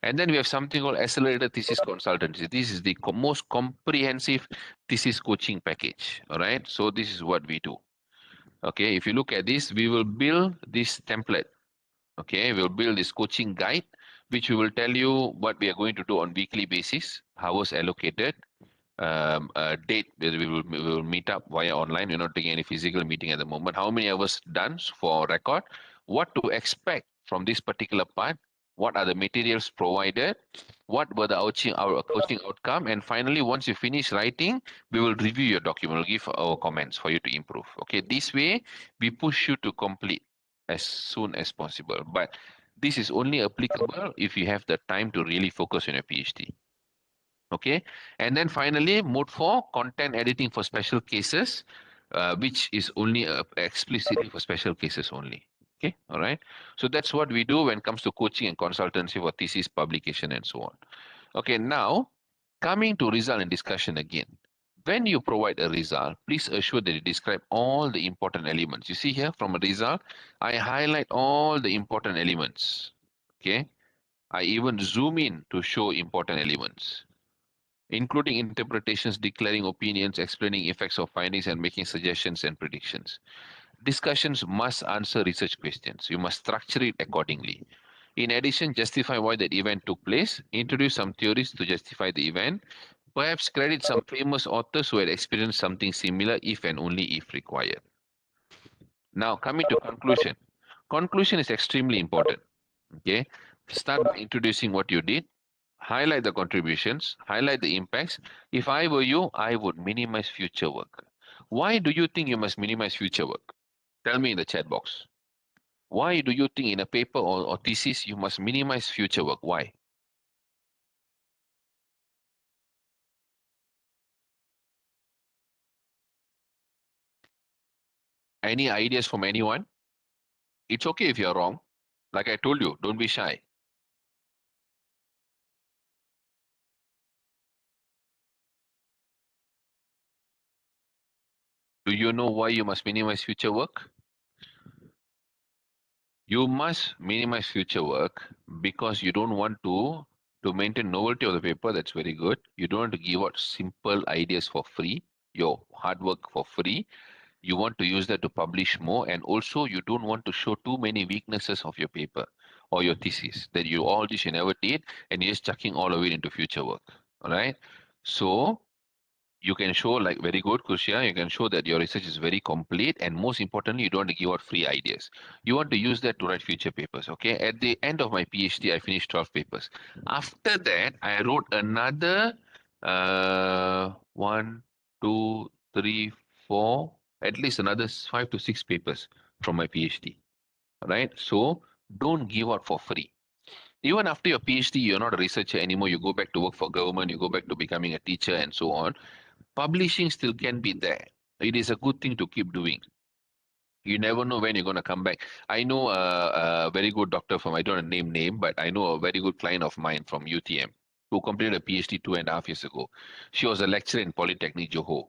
And then we have something called accelerated thesis consultancy. This is the most comprehensive thesis coaching package. All right. So this is what we do. Okay. If you look at this, we will build this template. Okay, we'll build this coaching guide, which we will tell you what we are going to do on weekly basis, hours allocated, a date where we will meet up via online. We're not taking any physical meeting at the moment. How many hours done for record? What to expect from this particular part? What are the materials provided? What were the our coaching outcome? And finally, once you finish writing, we will review your document. We'll give our comments for you to improve. Okay, this way we push you to complete as soon as possible. But this is only applicable if you have the time to really focus on your PhD. Okay, and then finally, mode 4, content editing for special cases, which is only explicitly for special cases only. Okay, all right. So that's what we do when it comes to coaching and consultancy for thesis, publication, and so on. Okay, now coming to result and discussion again. When you provide a result, please assure that you describe all the important elements. You see here from a result, I highlight all the important elements. Okay, I even zoom in to show important elements, including interpretations, declaring opinions, explaining effects of findings, and making suggestions and predictions. Discussions must answer research questions. You must structure it accordingly. In addition, justify why that event took place, introduce some theories to justify the event, perhaps credit some famous authors who had experienced something similar if and only if required. Now, coming to conclusion. Conclusion is extremely important. Okay, start by introducing what you did, highlight the contributions, highlight the impacts. If I were you, I would minimize future work. Why do you think you must minimize future work? Tell me in the chat box. Why do you think in a paper or thesis you must minimize future work? Why? Any ideas from anyone? It's okay if you're wrong. Like I told you, don't be shy. Do you know why you must minimize future work? You must minimize future work because you don't want to maintain novelty of the paper. That's very good. You don't want to give out simple ideas for free, your hard work for free. You want to use that to publish more, and also you don't want to show too many weaknesses of your paper or your thesis that you all this you never did and you're just chucking all of it into future work. All right. So you can show like very good, Kushia. You can show that your research is very complete, and most importantly, you don't want to give out free ideas. You want to use that to write future papers. Okay. At the end of my PhD, I finished 12 papers. After that, I wrote another One, two, three, four, at least another 5 to 6 papers from my PhD. Right? So don't give out for free. Even after your PhD, you're not a researcher anymore. You go back to work for government, you go back to becoming a teacher and so on. Publishing still can be there. It is a good thing to keep doing. You never know when you're going to come back. I know a very good doctor from, I don't name, but I know a very good client of mine from UTM who completed a PhD 2.5 years ago. She was a lecturer in Polytechnic Johor.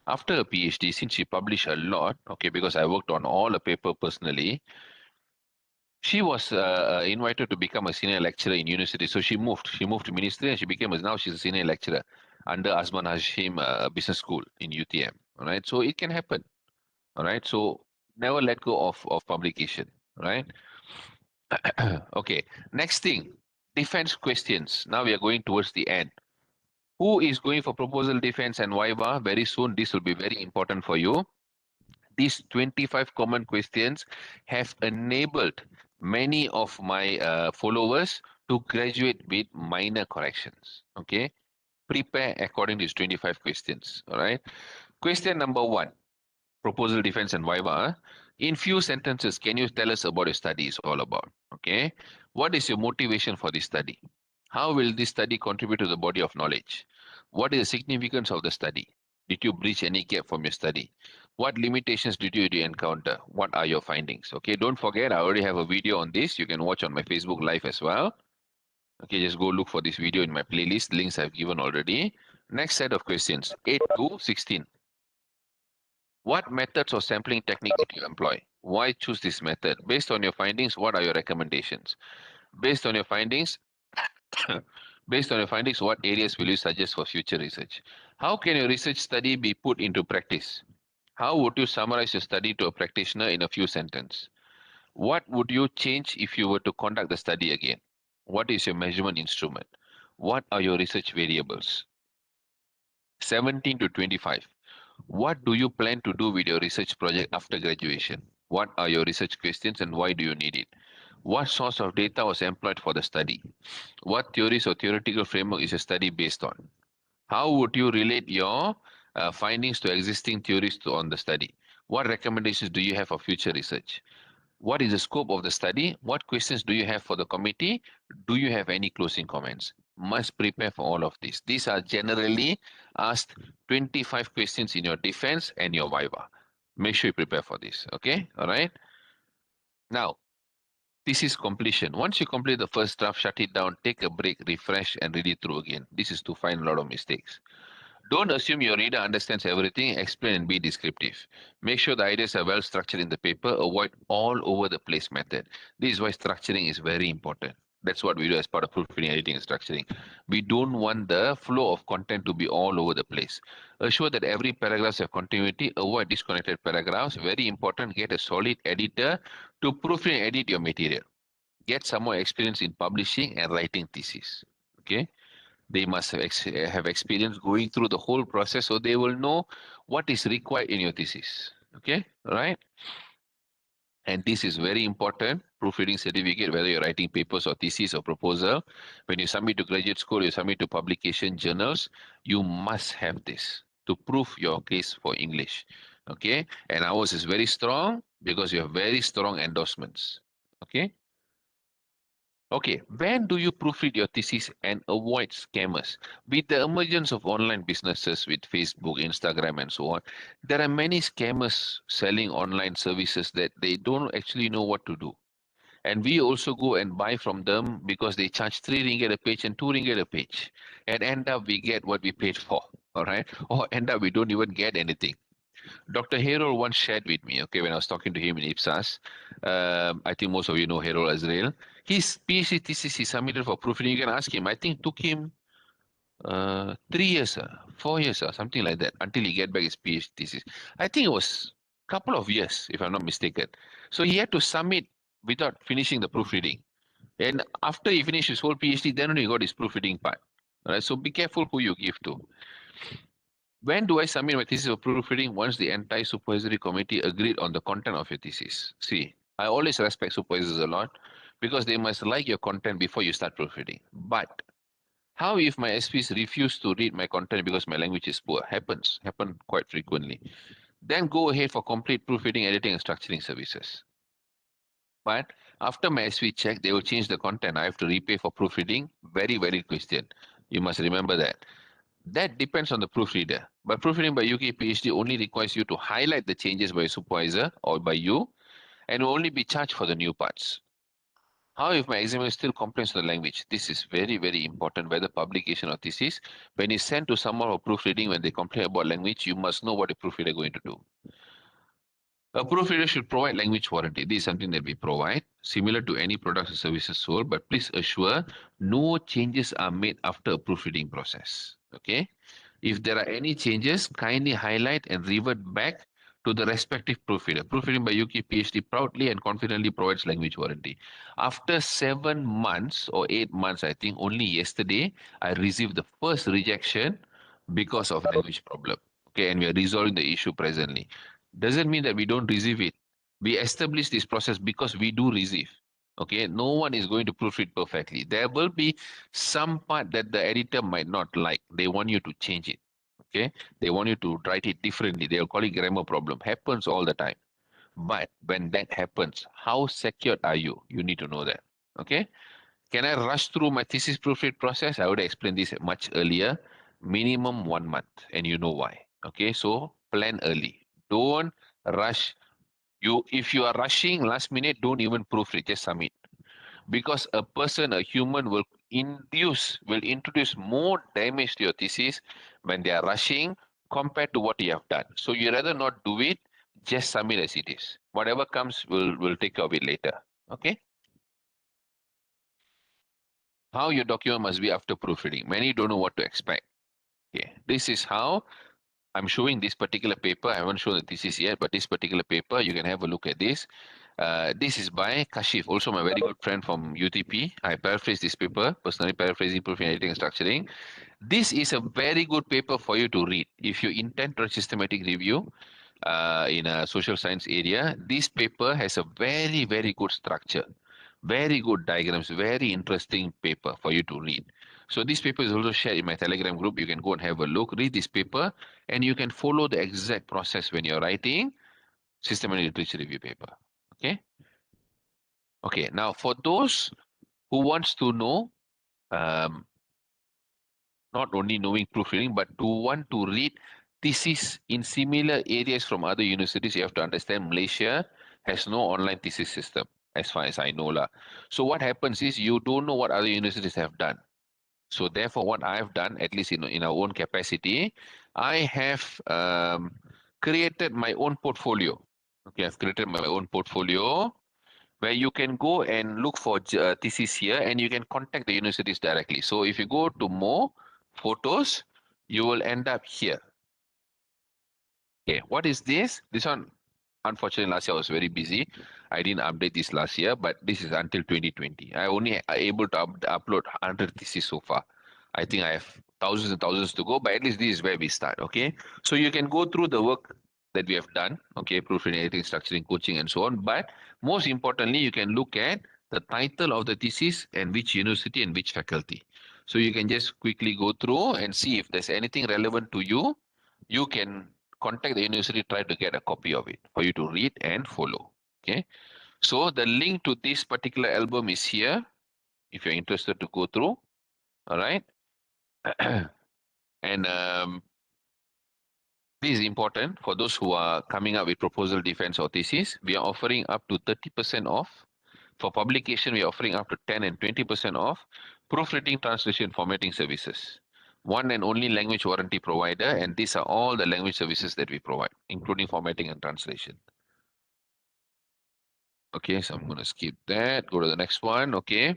After a PhD, since she published a lot, okay, because I worked on all the paper personally, she was invited to become a senior lecturer in university. So she moved. She moved to ministry and she became, now she's a senior lecturer under Asman Hashim Business School in UTM. All right. So it can happen. All right. So never let go of publication. Right. Okay. Next thing, defense questions. Now we are going towards the end. Who is going for proposal defense and viva very soon? This will be very important for you. These 25 common questions have enabled many of my followers to graduate with minor corrections. Okay. Prepare according to these 25 questions. All right. Question number 1. Proposal defense and viva. In few sentences, can you tell us about your study is all about? Okay. What is your motivation for this study? How will this study contribute to the body of knowledge? What is the significance of the study? Did you breach any gap from your study? What limitations did you encounter? What are your findings? Okay, don't forget, I already have a video on this. You can watch on my Facebook Live as well. Okay, just go look for this video in my playlist. Links I've given already. Next set of questions, 8 to 16. What methods or sampling technique did you employ? Why choose this method? Based on your findings, what are your recommendations? Based on your findings, based on your findings, what areas will you suggest for future research? How can your research study be put into practice? How would you summarize your study to a practitioner in a few sentences? What would you change if you were to conduct the study again? What is your measurement instrument? What are your research variables? 17 to 25. What do you plan to do with your research project after graduation? What are your research questions and why do you need it? What source of data was employed for the study? What theories or theoretical framework is your study based on? How would you relate your findings to existing theories on the study? What recommendations do you have for future research? What is the scope of the study? What questions do you have for the committee? Do you have any closing comments? Must prepare for all of this. These are generally asked 25 questions in your defense and your viva. Make sure you prepare for this. Okay? All right. Now, this is completion. Once you complete the first draft, shut it down, take a break, refresh, and read it through again. This is to find a lot of mistakes. Don't assume your reader understands everything. Explain and be descriptive. Make sure the ideas are well structured in the paper. Avoid all over the place method. This is why structuring is very important. That's what we do as part of proofreading, editing, and structuring. We don't want the flow of content to be all over the place. Assure that every paragraph has continuity. Avoid disconnected paragraphs. Very important. Get a solid editor to proofread and edit your material. Get some more experience in publishing and writing thesis. Okay. They must have experience going through the whole process, so they will know what is required in your thesis. Okay, all right. And this is very important. Proofreading certificate, whether you're writing papers or thesis or proposal, when you submit to graduate school, you submit to publication journals, you must have this to prove your case for English. Okay, and ours is very strong because you have very strong endorsements. Okay. Okay, when do you proofread your thesis and avoid scammers? With the emergence of online businesses with Facebook, Instagram, and so on, there are many scammers selling online services that they don't actually know what to do. And we also go and buy from them because they charge 3 ringgit a page and 2 ringgit a page. And end up we get what we paid for, all right? Or end up we don't even get anything. Dr. Harold once shared with me, okay, when I was talking to him in IPSAS, I think most of you know Harold Azrael. His PhD thesis he submitted for proofreading. You can ask him. I think it took him 3 years, 4 years, something like that, until he get back his PhD thesis. I think it was a couple of years, if I'm not mistaken. So he had to submit without finishing the proofreading. And after he finished his whole PhD, then only he got his proofreading part. All right, so be careful who you give to. When do I submit my thesis of proofreading? Once the entire supervisory committee agreed on the content of your thesis. See, I always respect supervisors a lot because they must like your content before you start proofreading. But How if my SPs refuse to read my content because my language is poor? Happen quite frequently. Then go ahead for complete proofreading, editing, and structuring services. But after my SV check, they will change the content. I have to repay for proofreading. Very, very question. You must remember that. That depends on the proofreader. But proofreading by UK PhD only requires you to highlight the changes by a supervisor or by you and will only be charged for the new parts. How if my examiner still complains on the language? This is very, very important, whether publication or thesis. When it's sent to someone for proofreading, when they complain about language, you must know what a proofreader is going to do. A proofreader should provide language warranty. This is something that we provide, similar to any products or services sold, but please assure no changes are made after a proofreading process. Okay? If there are any changes, kindly highlight and revert back to the respective proofreader. Proofreading by UK PhD proudly and confidently provides language warranty. After 7 months or 8 months, I think, only yesterday, I received the first rejection because of language problem. Okay, and we are resolving the issue presently. Doesn't mean that we don't receive it. We establish this process because we do receive. Okay, no one is going to proofread perfectly. There will be some part that the editor might not like. They want you to change it. Okay, they want you to write it differently. They'll call it grammar problem. Happens all the time. But when that happens, how secured are you? You need to know that. Okay. Can I rush through my thesis proofread process? I would explain this much earlier. Minimum 1 month, and you know why. Okay, so plan early. Don't rush. If you are rushing last minute, don't even proofread. Just submit. Because a human will introduce more damage to your thesis when they are rushing compared to what you have done. So you rather not do it. Just submit as it is. Whatever comes, we'll take care of it later. Okay. How your document must be after proofreading. Many don't know what to expect. Okay, this is how I'm showing this particular paper. I haven't shown the thesis yet, but this particular paper, you can have a look at this. This is by Kashif, also my very good friend from UTP. I paraphrased this paper, personally paraphrasing, proofing, editing, and structuring. This is a very good paper for you to read. If you intend to systematic review in a social science area, this paper has a very, very good structure. Very good diagrams, very interesting paper for you to read. So this paper is also shared in my Telegram group. You can go and have a look, read this paper, and you can follow the exact process when you're writing systematic literature review paper. Okay. Okay. Now, for those who wants to know, um, not only knowing proofreading, but to want to read thesis in similar areas from other universities, you have to understand Malaysia has no online thesis system, as far as I know lah. So what happens is you don't know what other universities have done. So therefore, what I've done, at least in our own capacity, I have created my own portfolio. Okay, I've created my own portfolio where you can go and look for thesis here and you can contact the universities directly. So if you go to more photos, you will end up here. Okay, what is this? This one, unfortunately, last year I was very busy. I didn't update this last year, but this is until 2020. I only able to upload 100 thesis so far. I think I have thousands and thousands to go, but at least this is where we start. Okay, so you can go through the work that we have done. Okay, proofreading, editing, structuring, coaching, and so on. But most importantly, you can look at the title of the thesis and which university and which faculty. So you can just quickly go through and see if there's anything relevant to you. You can contact the university, try to get a copy of it for you to read and follow. Okay. So the link to this particular album is here if you're interested to go through. All right. And this is important for those who are coming up with proposal, defense, or thesis. We are offering up to 30% off. For publication, we are offering up to 10 and 20% off. Proofreading, translation, formatting services. One and only language warranty provider, and these are all the language services that we provide, including formatting and translation. Okay, so I'm going to skip that. Go to the next one. Okay.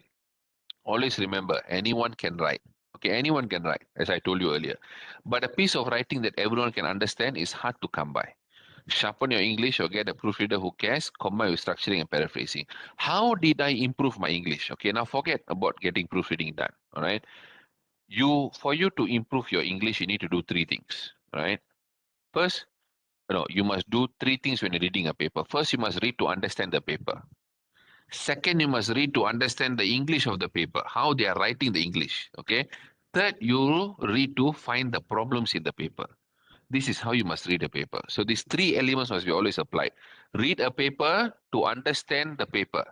Always remember, anyone can write. Okay, anyone can write, as I told you earlier. But a piece of writing that everyone can understand is hard to come by. Sharpen your English or get a proofreader who cares, combine with structuring and paraphrasing. How did I improve my English? Okay, now forget about getting proofreading done. All right. For you to improve your English, you need to do three things. All right. First, you must do three things when you're reading a paper. First, you must read to understand the paper. Second, you must read to understand the English of the paper, how they are writing the English. Okay. Third, you read to find the problems in the paper. This is how you must read a paper. So these three elements must be always applied. Read a paper to understand the paper.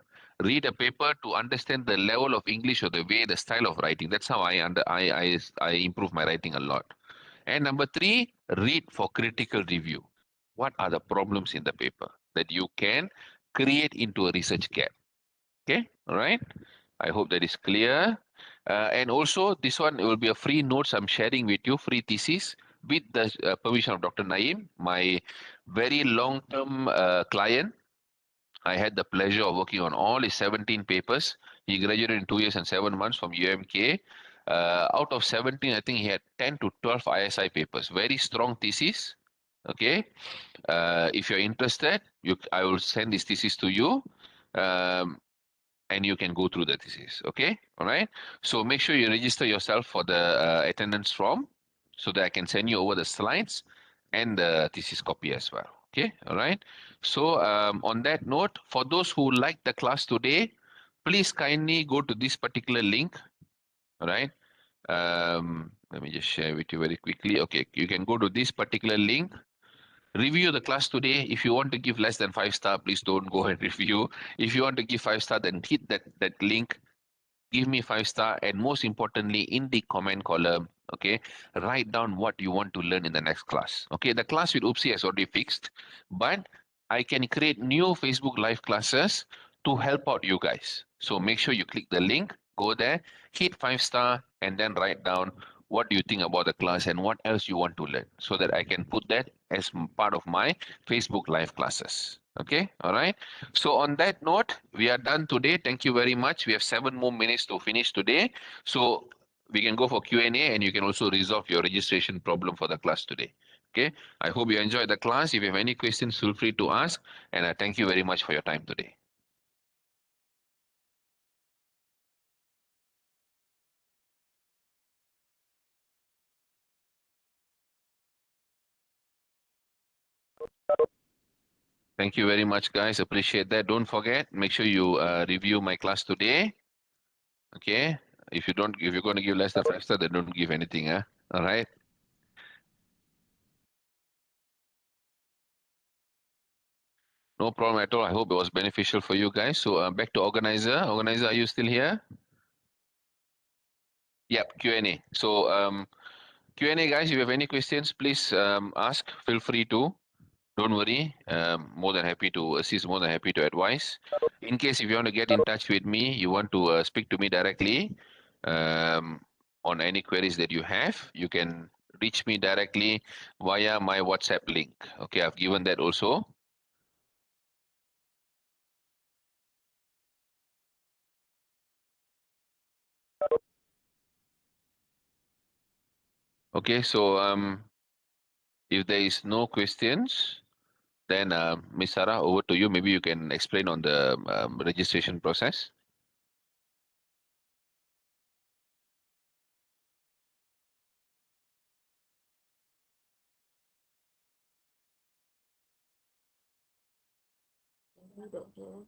Read a paper to understand the level of English or the way, the style of writing. That's how I improve my writing a lot. And number three, read for critical review. What are the problems in the paper that you can create into a research gap? Okay, all right. I hope that is clear. And also, this one will be a free notes I'm sharing with you, free thesis with the permission of Dr. Naeem, my very long-term client. I had the pleasure of working on all his 17 papers. He graduated in 2 years and 7 months from UMK. Out of 17, I think he had 10 to 12 ISI papers. Very strong thesis. Okay. If you're interested, I will send this thesis to you. And you can go through the thesis. Okay, all right. So make sure you register yourself for the attendance form so that I can send you over the slides and the thesis copy as well. Okay, all right. So on that note, for those who like the class today, please kindly go to this particular link. All right. Let me just share with you very quickly. Okay, you can go to this particular link, review the class today. If you want to give less than 5 star, please don't go and review. If you want to give 5 star, then hit that link, give me 5 star, and most importantly, in the comment column, okay, write down what you want to learn in the next class. Okay, the class with Oopsie has already fixed, but I can create new Facebook live classes to help out you guys. So make sure you click the link, go there, hit 5 star, and then write down what do you think about the class and what else you want to learn so that I can put that as part of my Facebook live classes. Okay, all right. So on that note, we are done today. Thank you very much. We have 7 more minutes to finish today. So we can go for Q&A and you can also resolve your registration problem for the class today. Okay, I hope you enjoyed the class. If you have any questions, feel free to ask. And I thank you very much for your time today. Thank you very much, guys. Appreciate that. Don't forget, make sure you review my class today. Okay. If you're going to give less than 5 star, then don't give anything. Huh? All right. No problem at all. I hope it was beneficial for you guys. So back to organizer. Organizer, are you still here? Yep, Q&A. So Q&A, guys, if you have any questions, please ask. Feel free to. Don't worry. More than happy to assist, more than happy to advise. In case if you want to get in touch with me, you want to speak to me directly on any queries that you have, you can reach me directly via my WhatsApp link. Okay, I've given that also. Okay, so if there is no questions, then Ms. Sarah, over to you. Maybe you can explain on the registration process. Thank you, Doctor.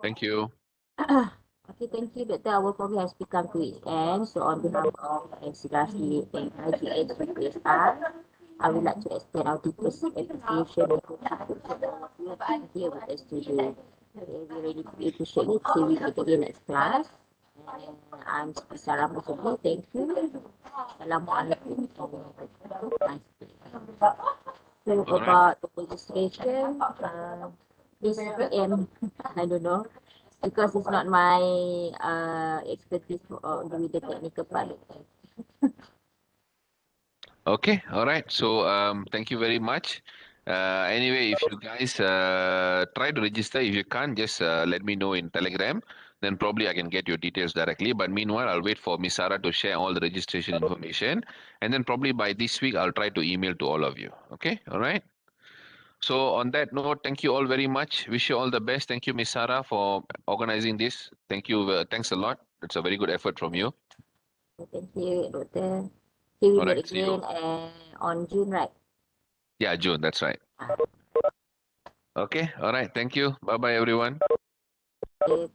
Thank you. Okay, thank you, Doctor. Our program has become to its end. So on behalf of NCRC and IGH I would like to extend our deepest appreciation and gratitude to all of you being here with us today. We really appreciate it. See you again next class. And I'm Sarah Musubi. Thank you. Assalamualaikum warahmatullahi wabarakatuh. So All right. about the registration, this PM, I don't know, because it's not my expertise with the technical part. Okay, all right. So thank you very much. Anyway, if you guys try to register, if you can't, just let me know in Telegram. Then probably I can get your details directly. But meanwhile, I'll wait for Miss Sarah to share all the registration information. And then probably by this week, I'll try to email to all of you. Okay, all right. So on that note, thank you all very much. Wish you all the best. Thank you, Miss Sarah, for organizing this. Thank you. Thanks a lot. It's a very good effort from you. So thank you, Doctor. See we All meet right. See you. again on June, right? Yeah, June. That's right. Uh, Okay. All right. Thank you. Bye bye, everyone. okay.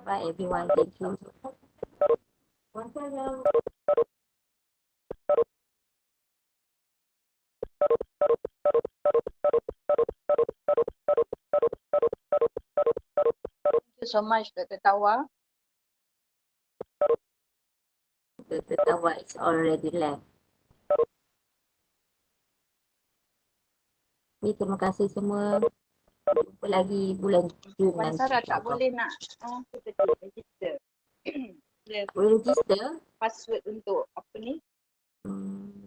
Bye, everyone. Thank you. so much, Dr. Tawa. Dr. Tawa is already left. Okay, terima kasih semua. Jumpa lagi bulan Jun Puan nanti. Sarah tak boleh nak register. Dia Boleh register? password untuk apa ni?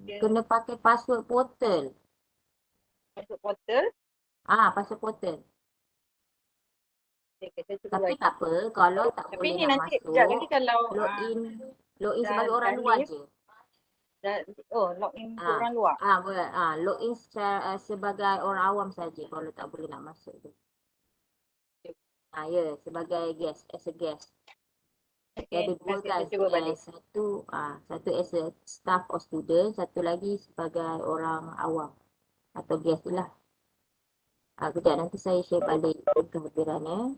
Kena pakai password portal. Password portal. Password portal. Okay, kita cuba Tapi bagi. tak apa, kalau tak Tapi boleh ni nak nanti, masuk, sekejap lagi kalau login dah- sebagai orang dah luar live. je. Login untuk orang luar. Boleh. Login secara, sebagai orang awam saja kalau tak boleh nak masuk tu. Ya, sebagai guest, as a guest. Okay, Ada dua kita guys, cuba balik. satu as a staff or student, satu lagi sebagai orang awam atau guest tu lah. Kejap nanti saya share balik kehadirannya.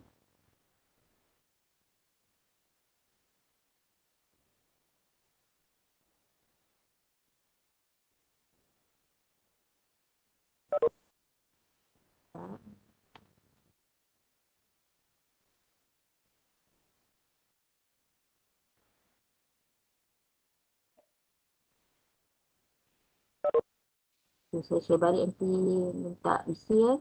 Saya share balik nanti minta isi ya.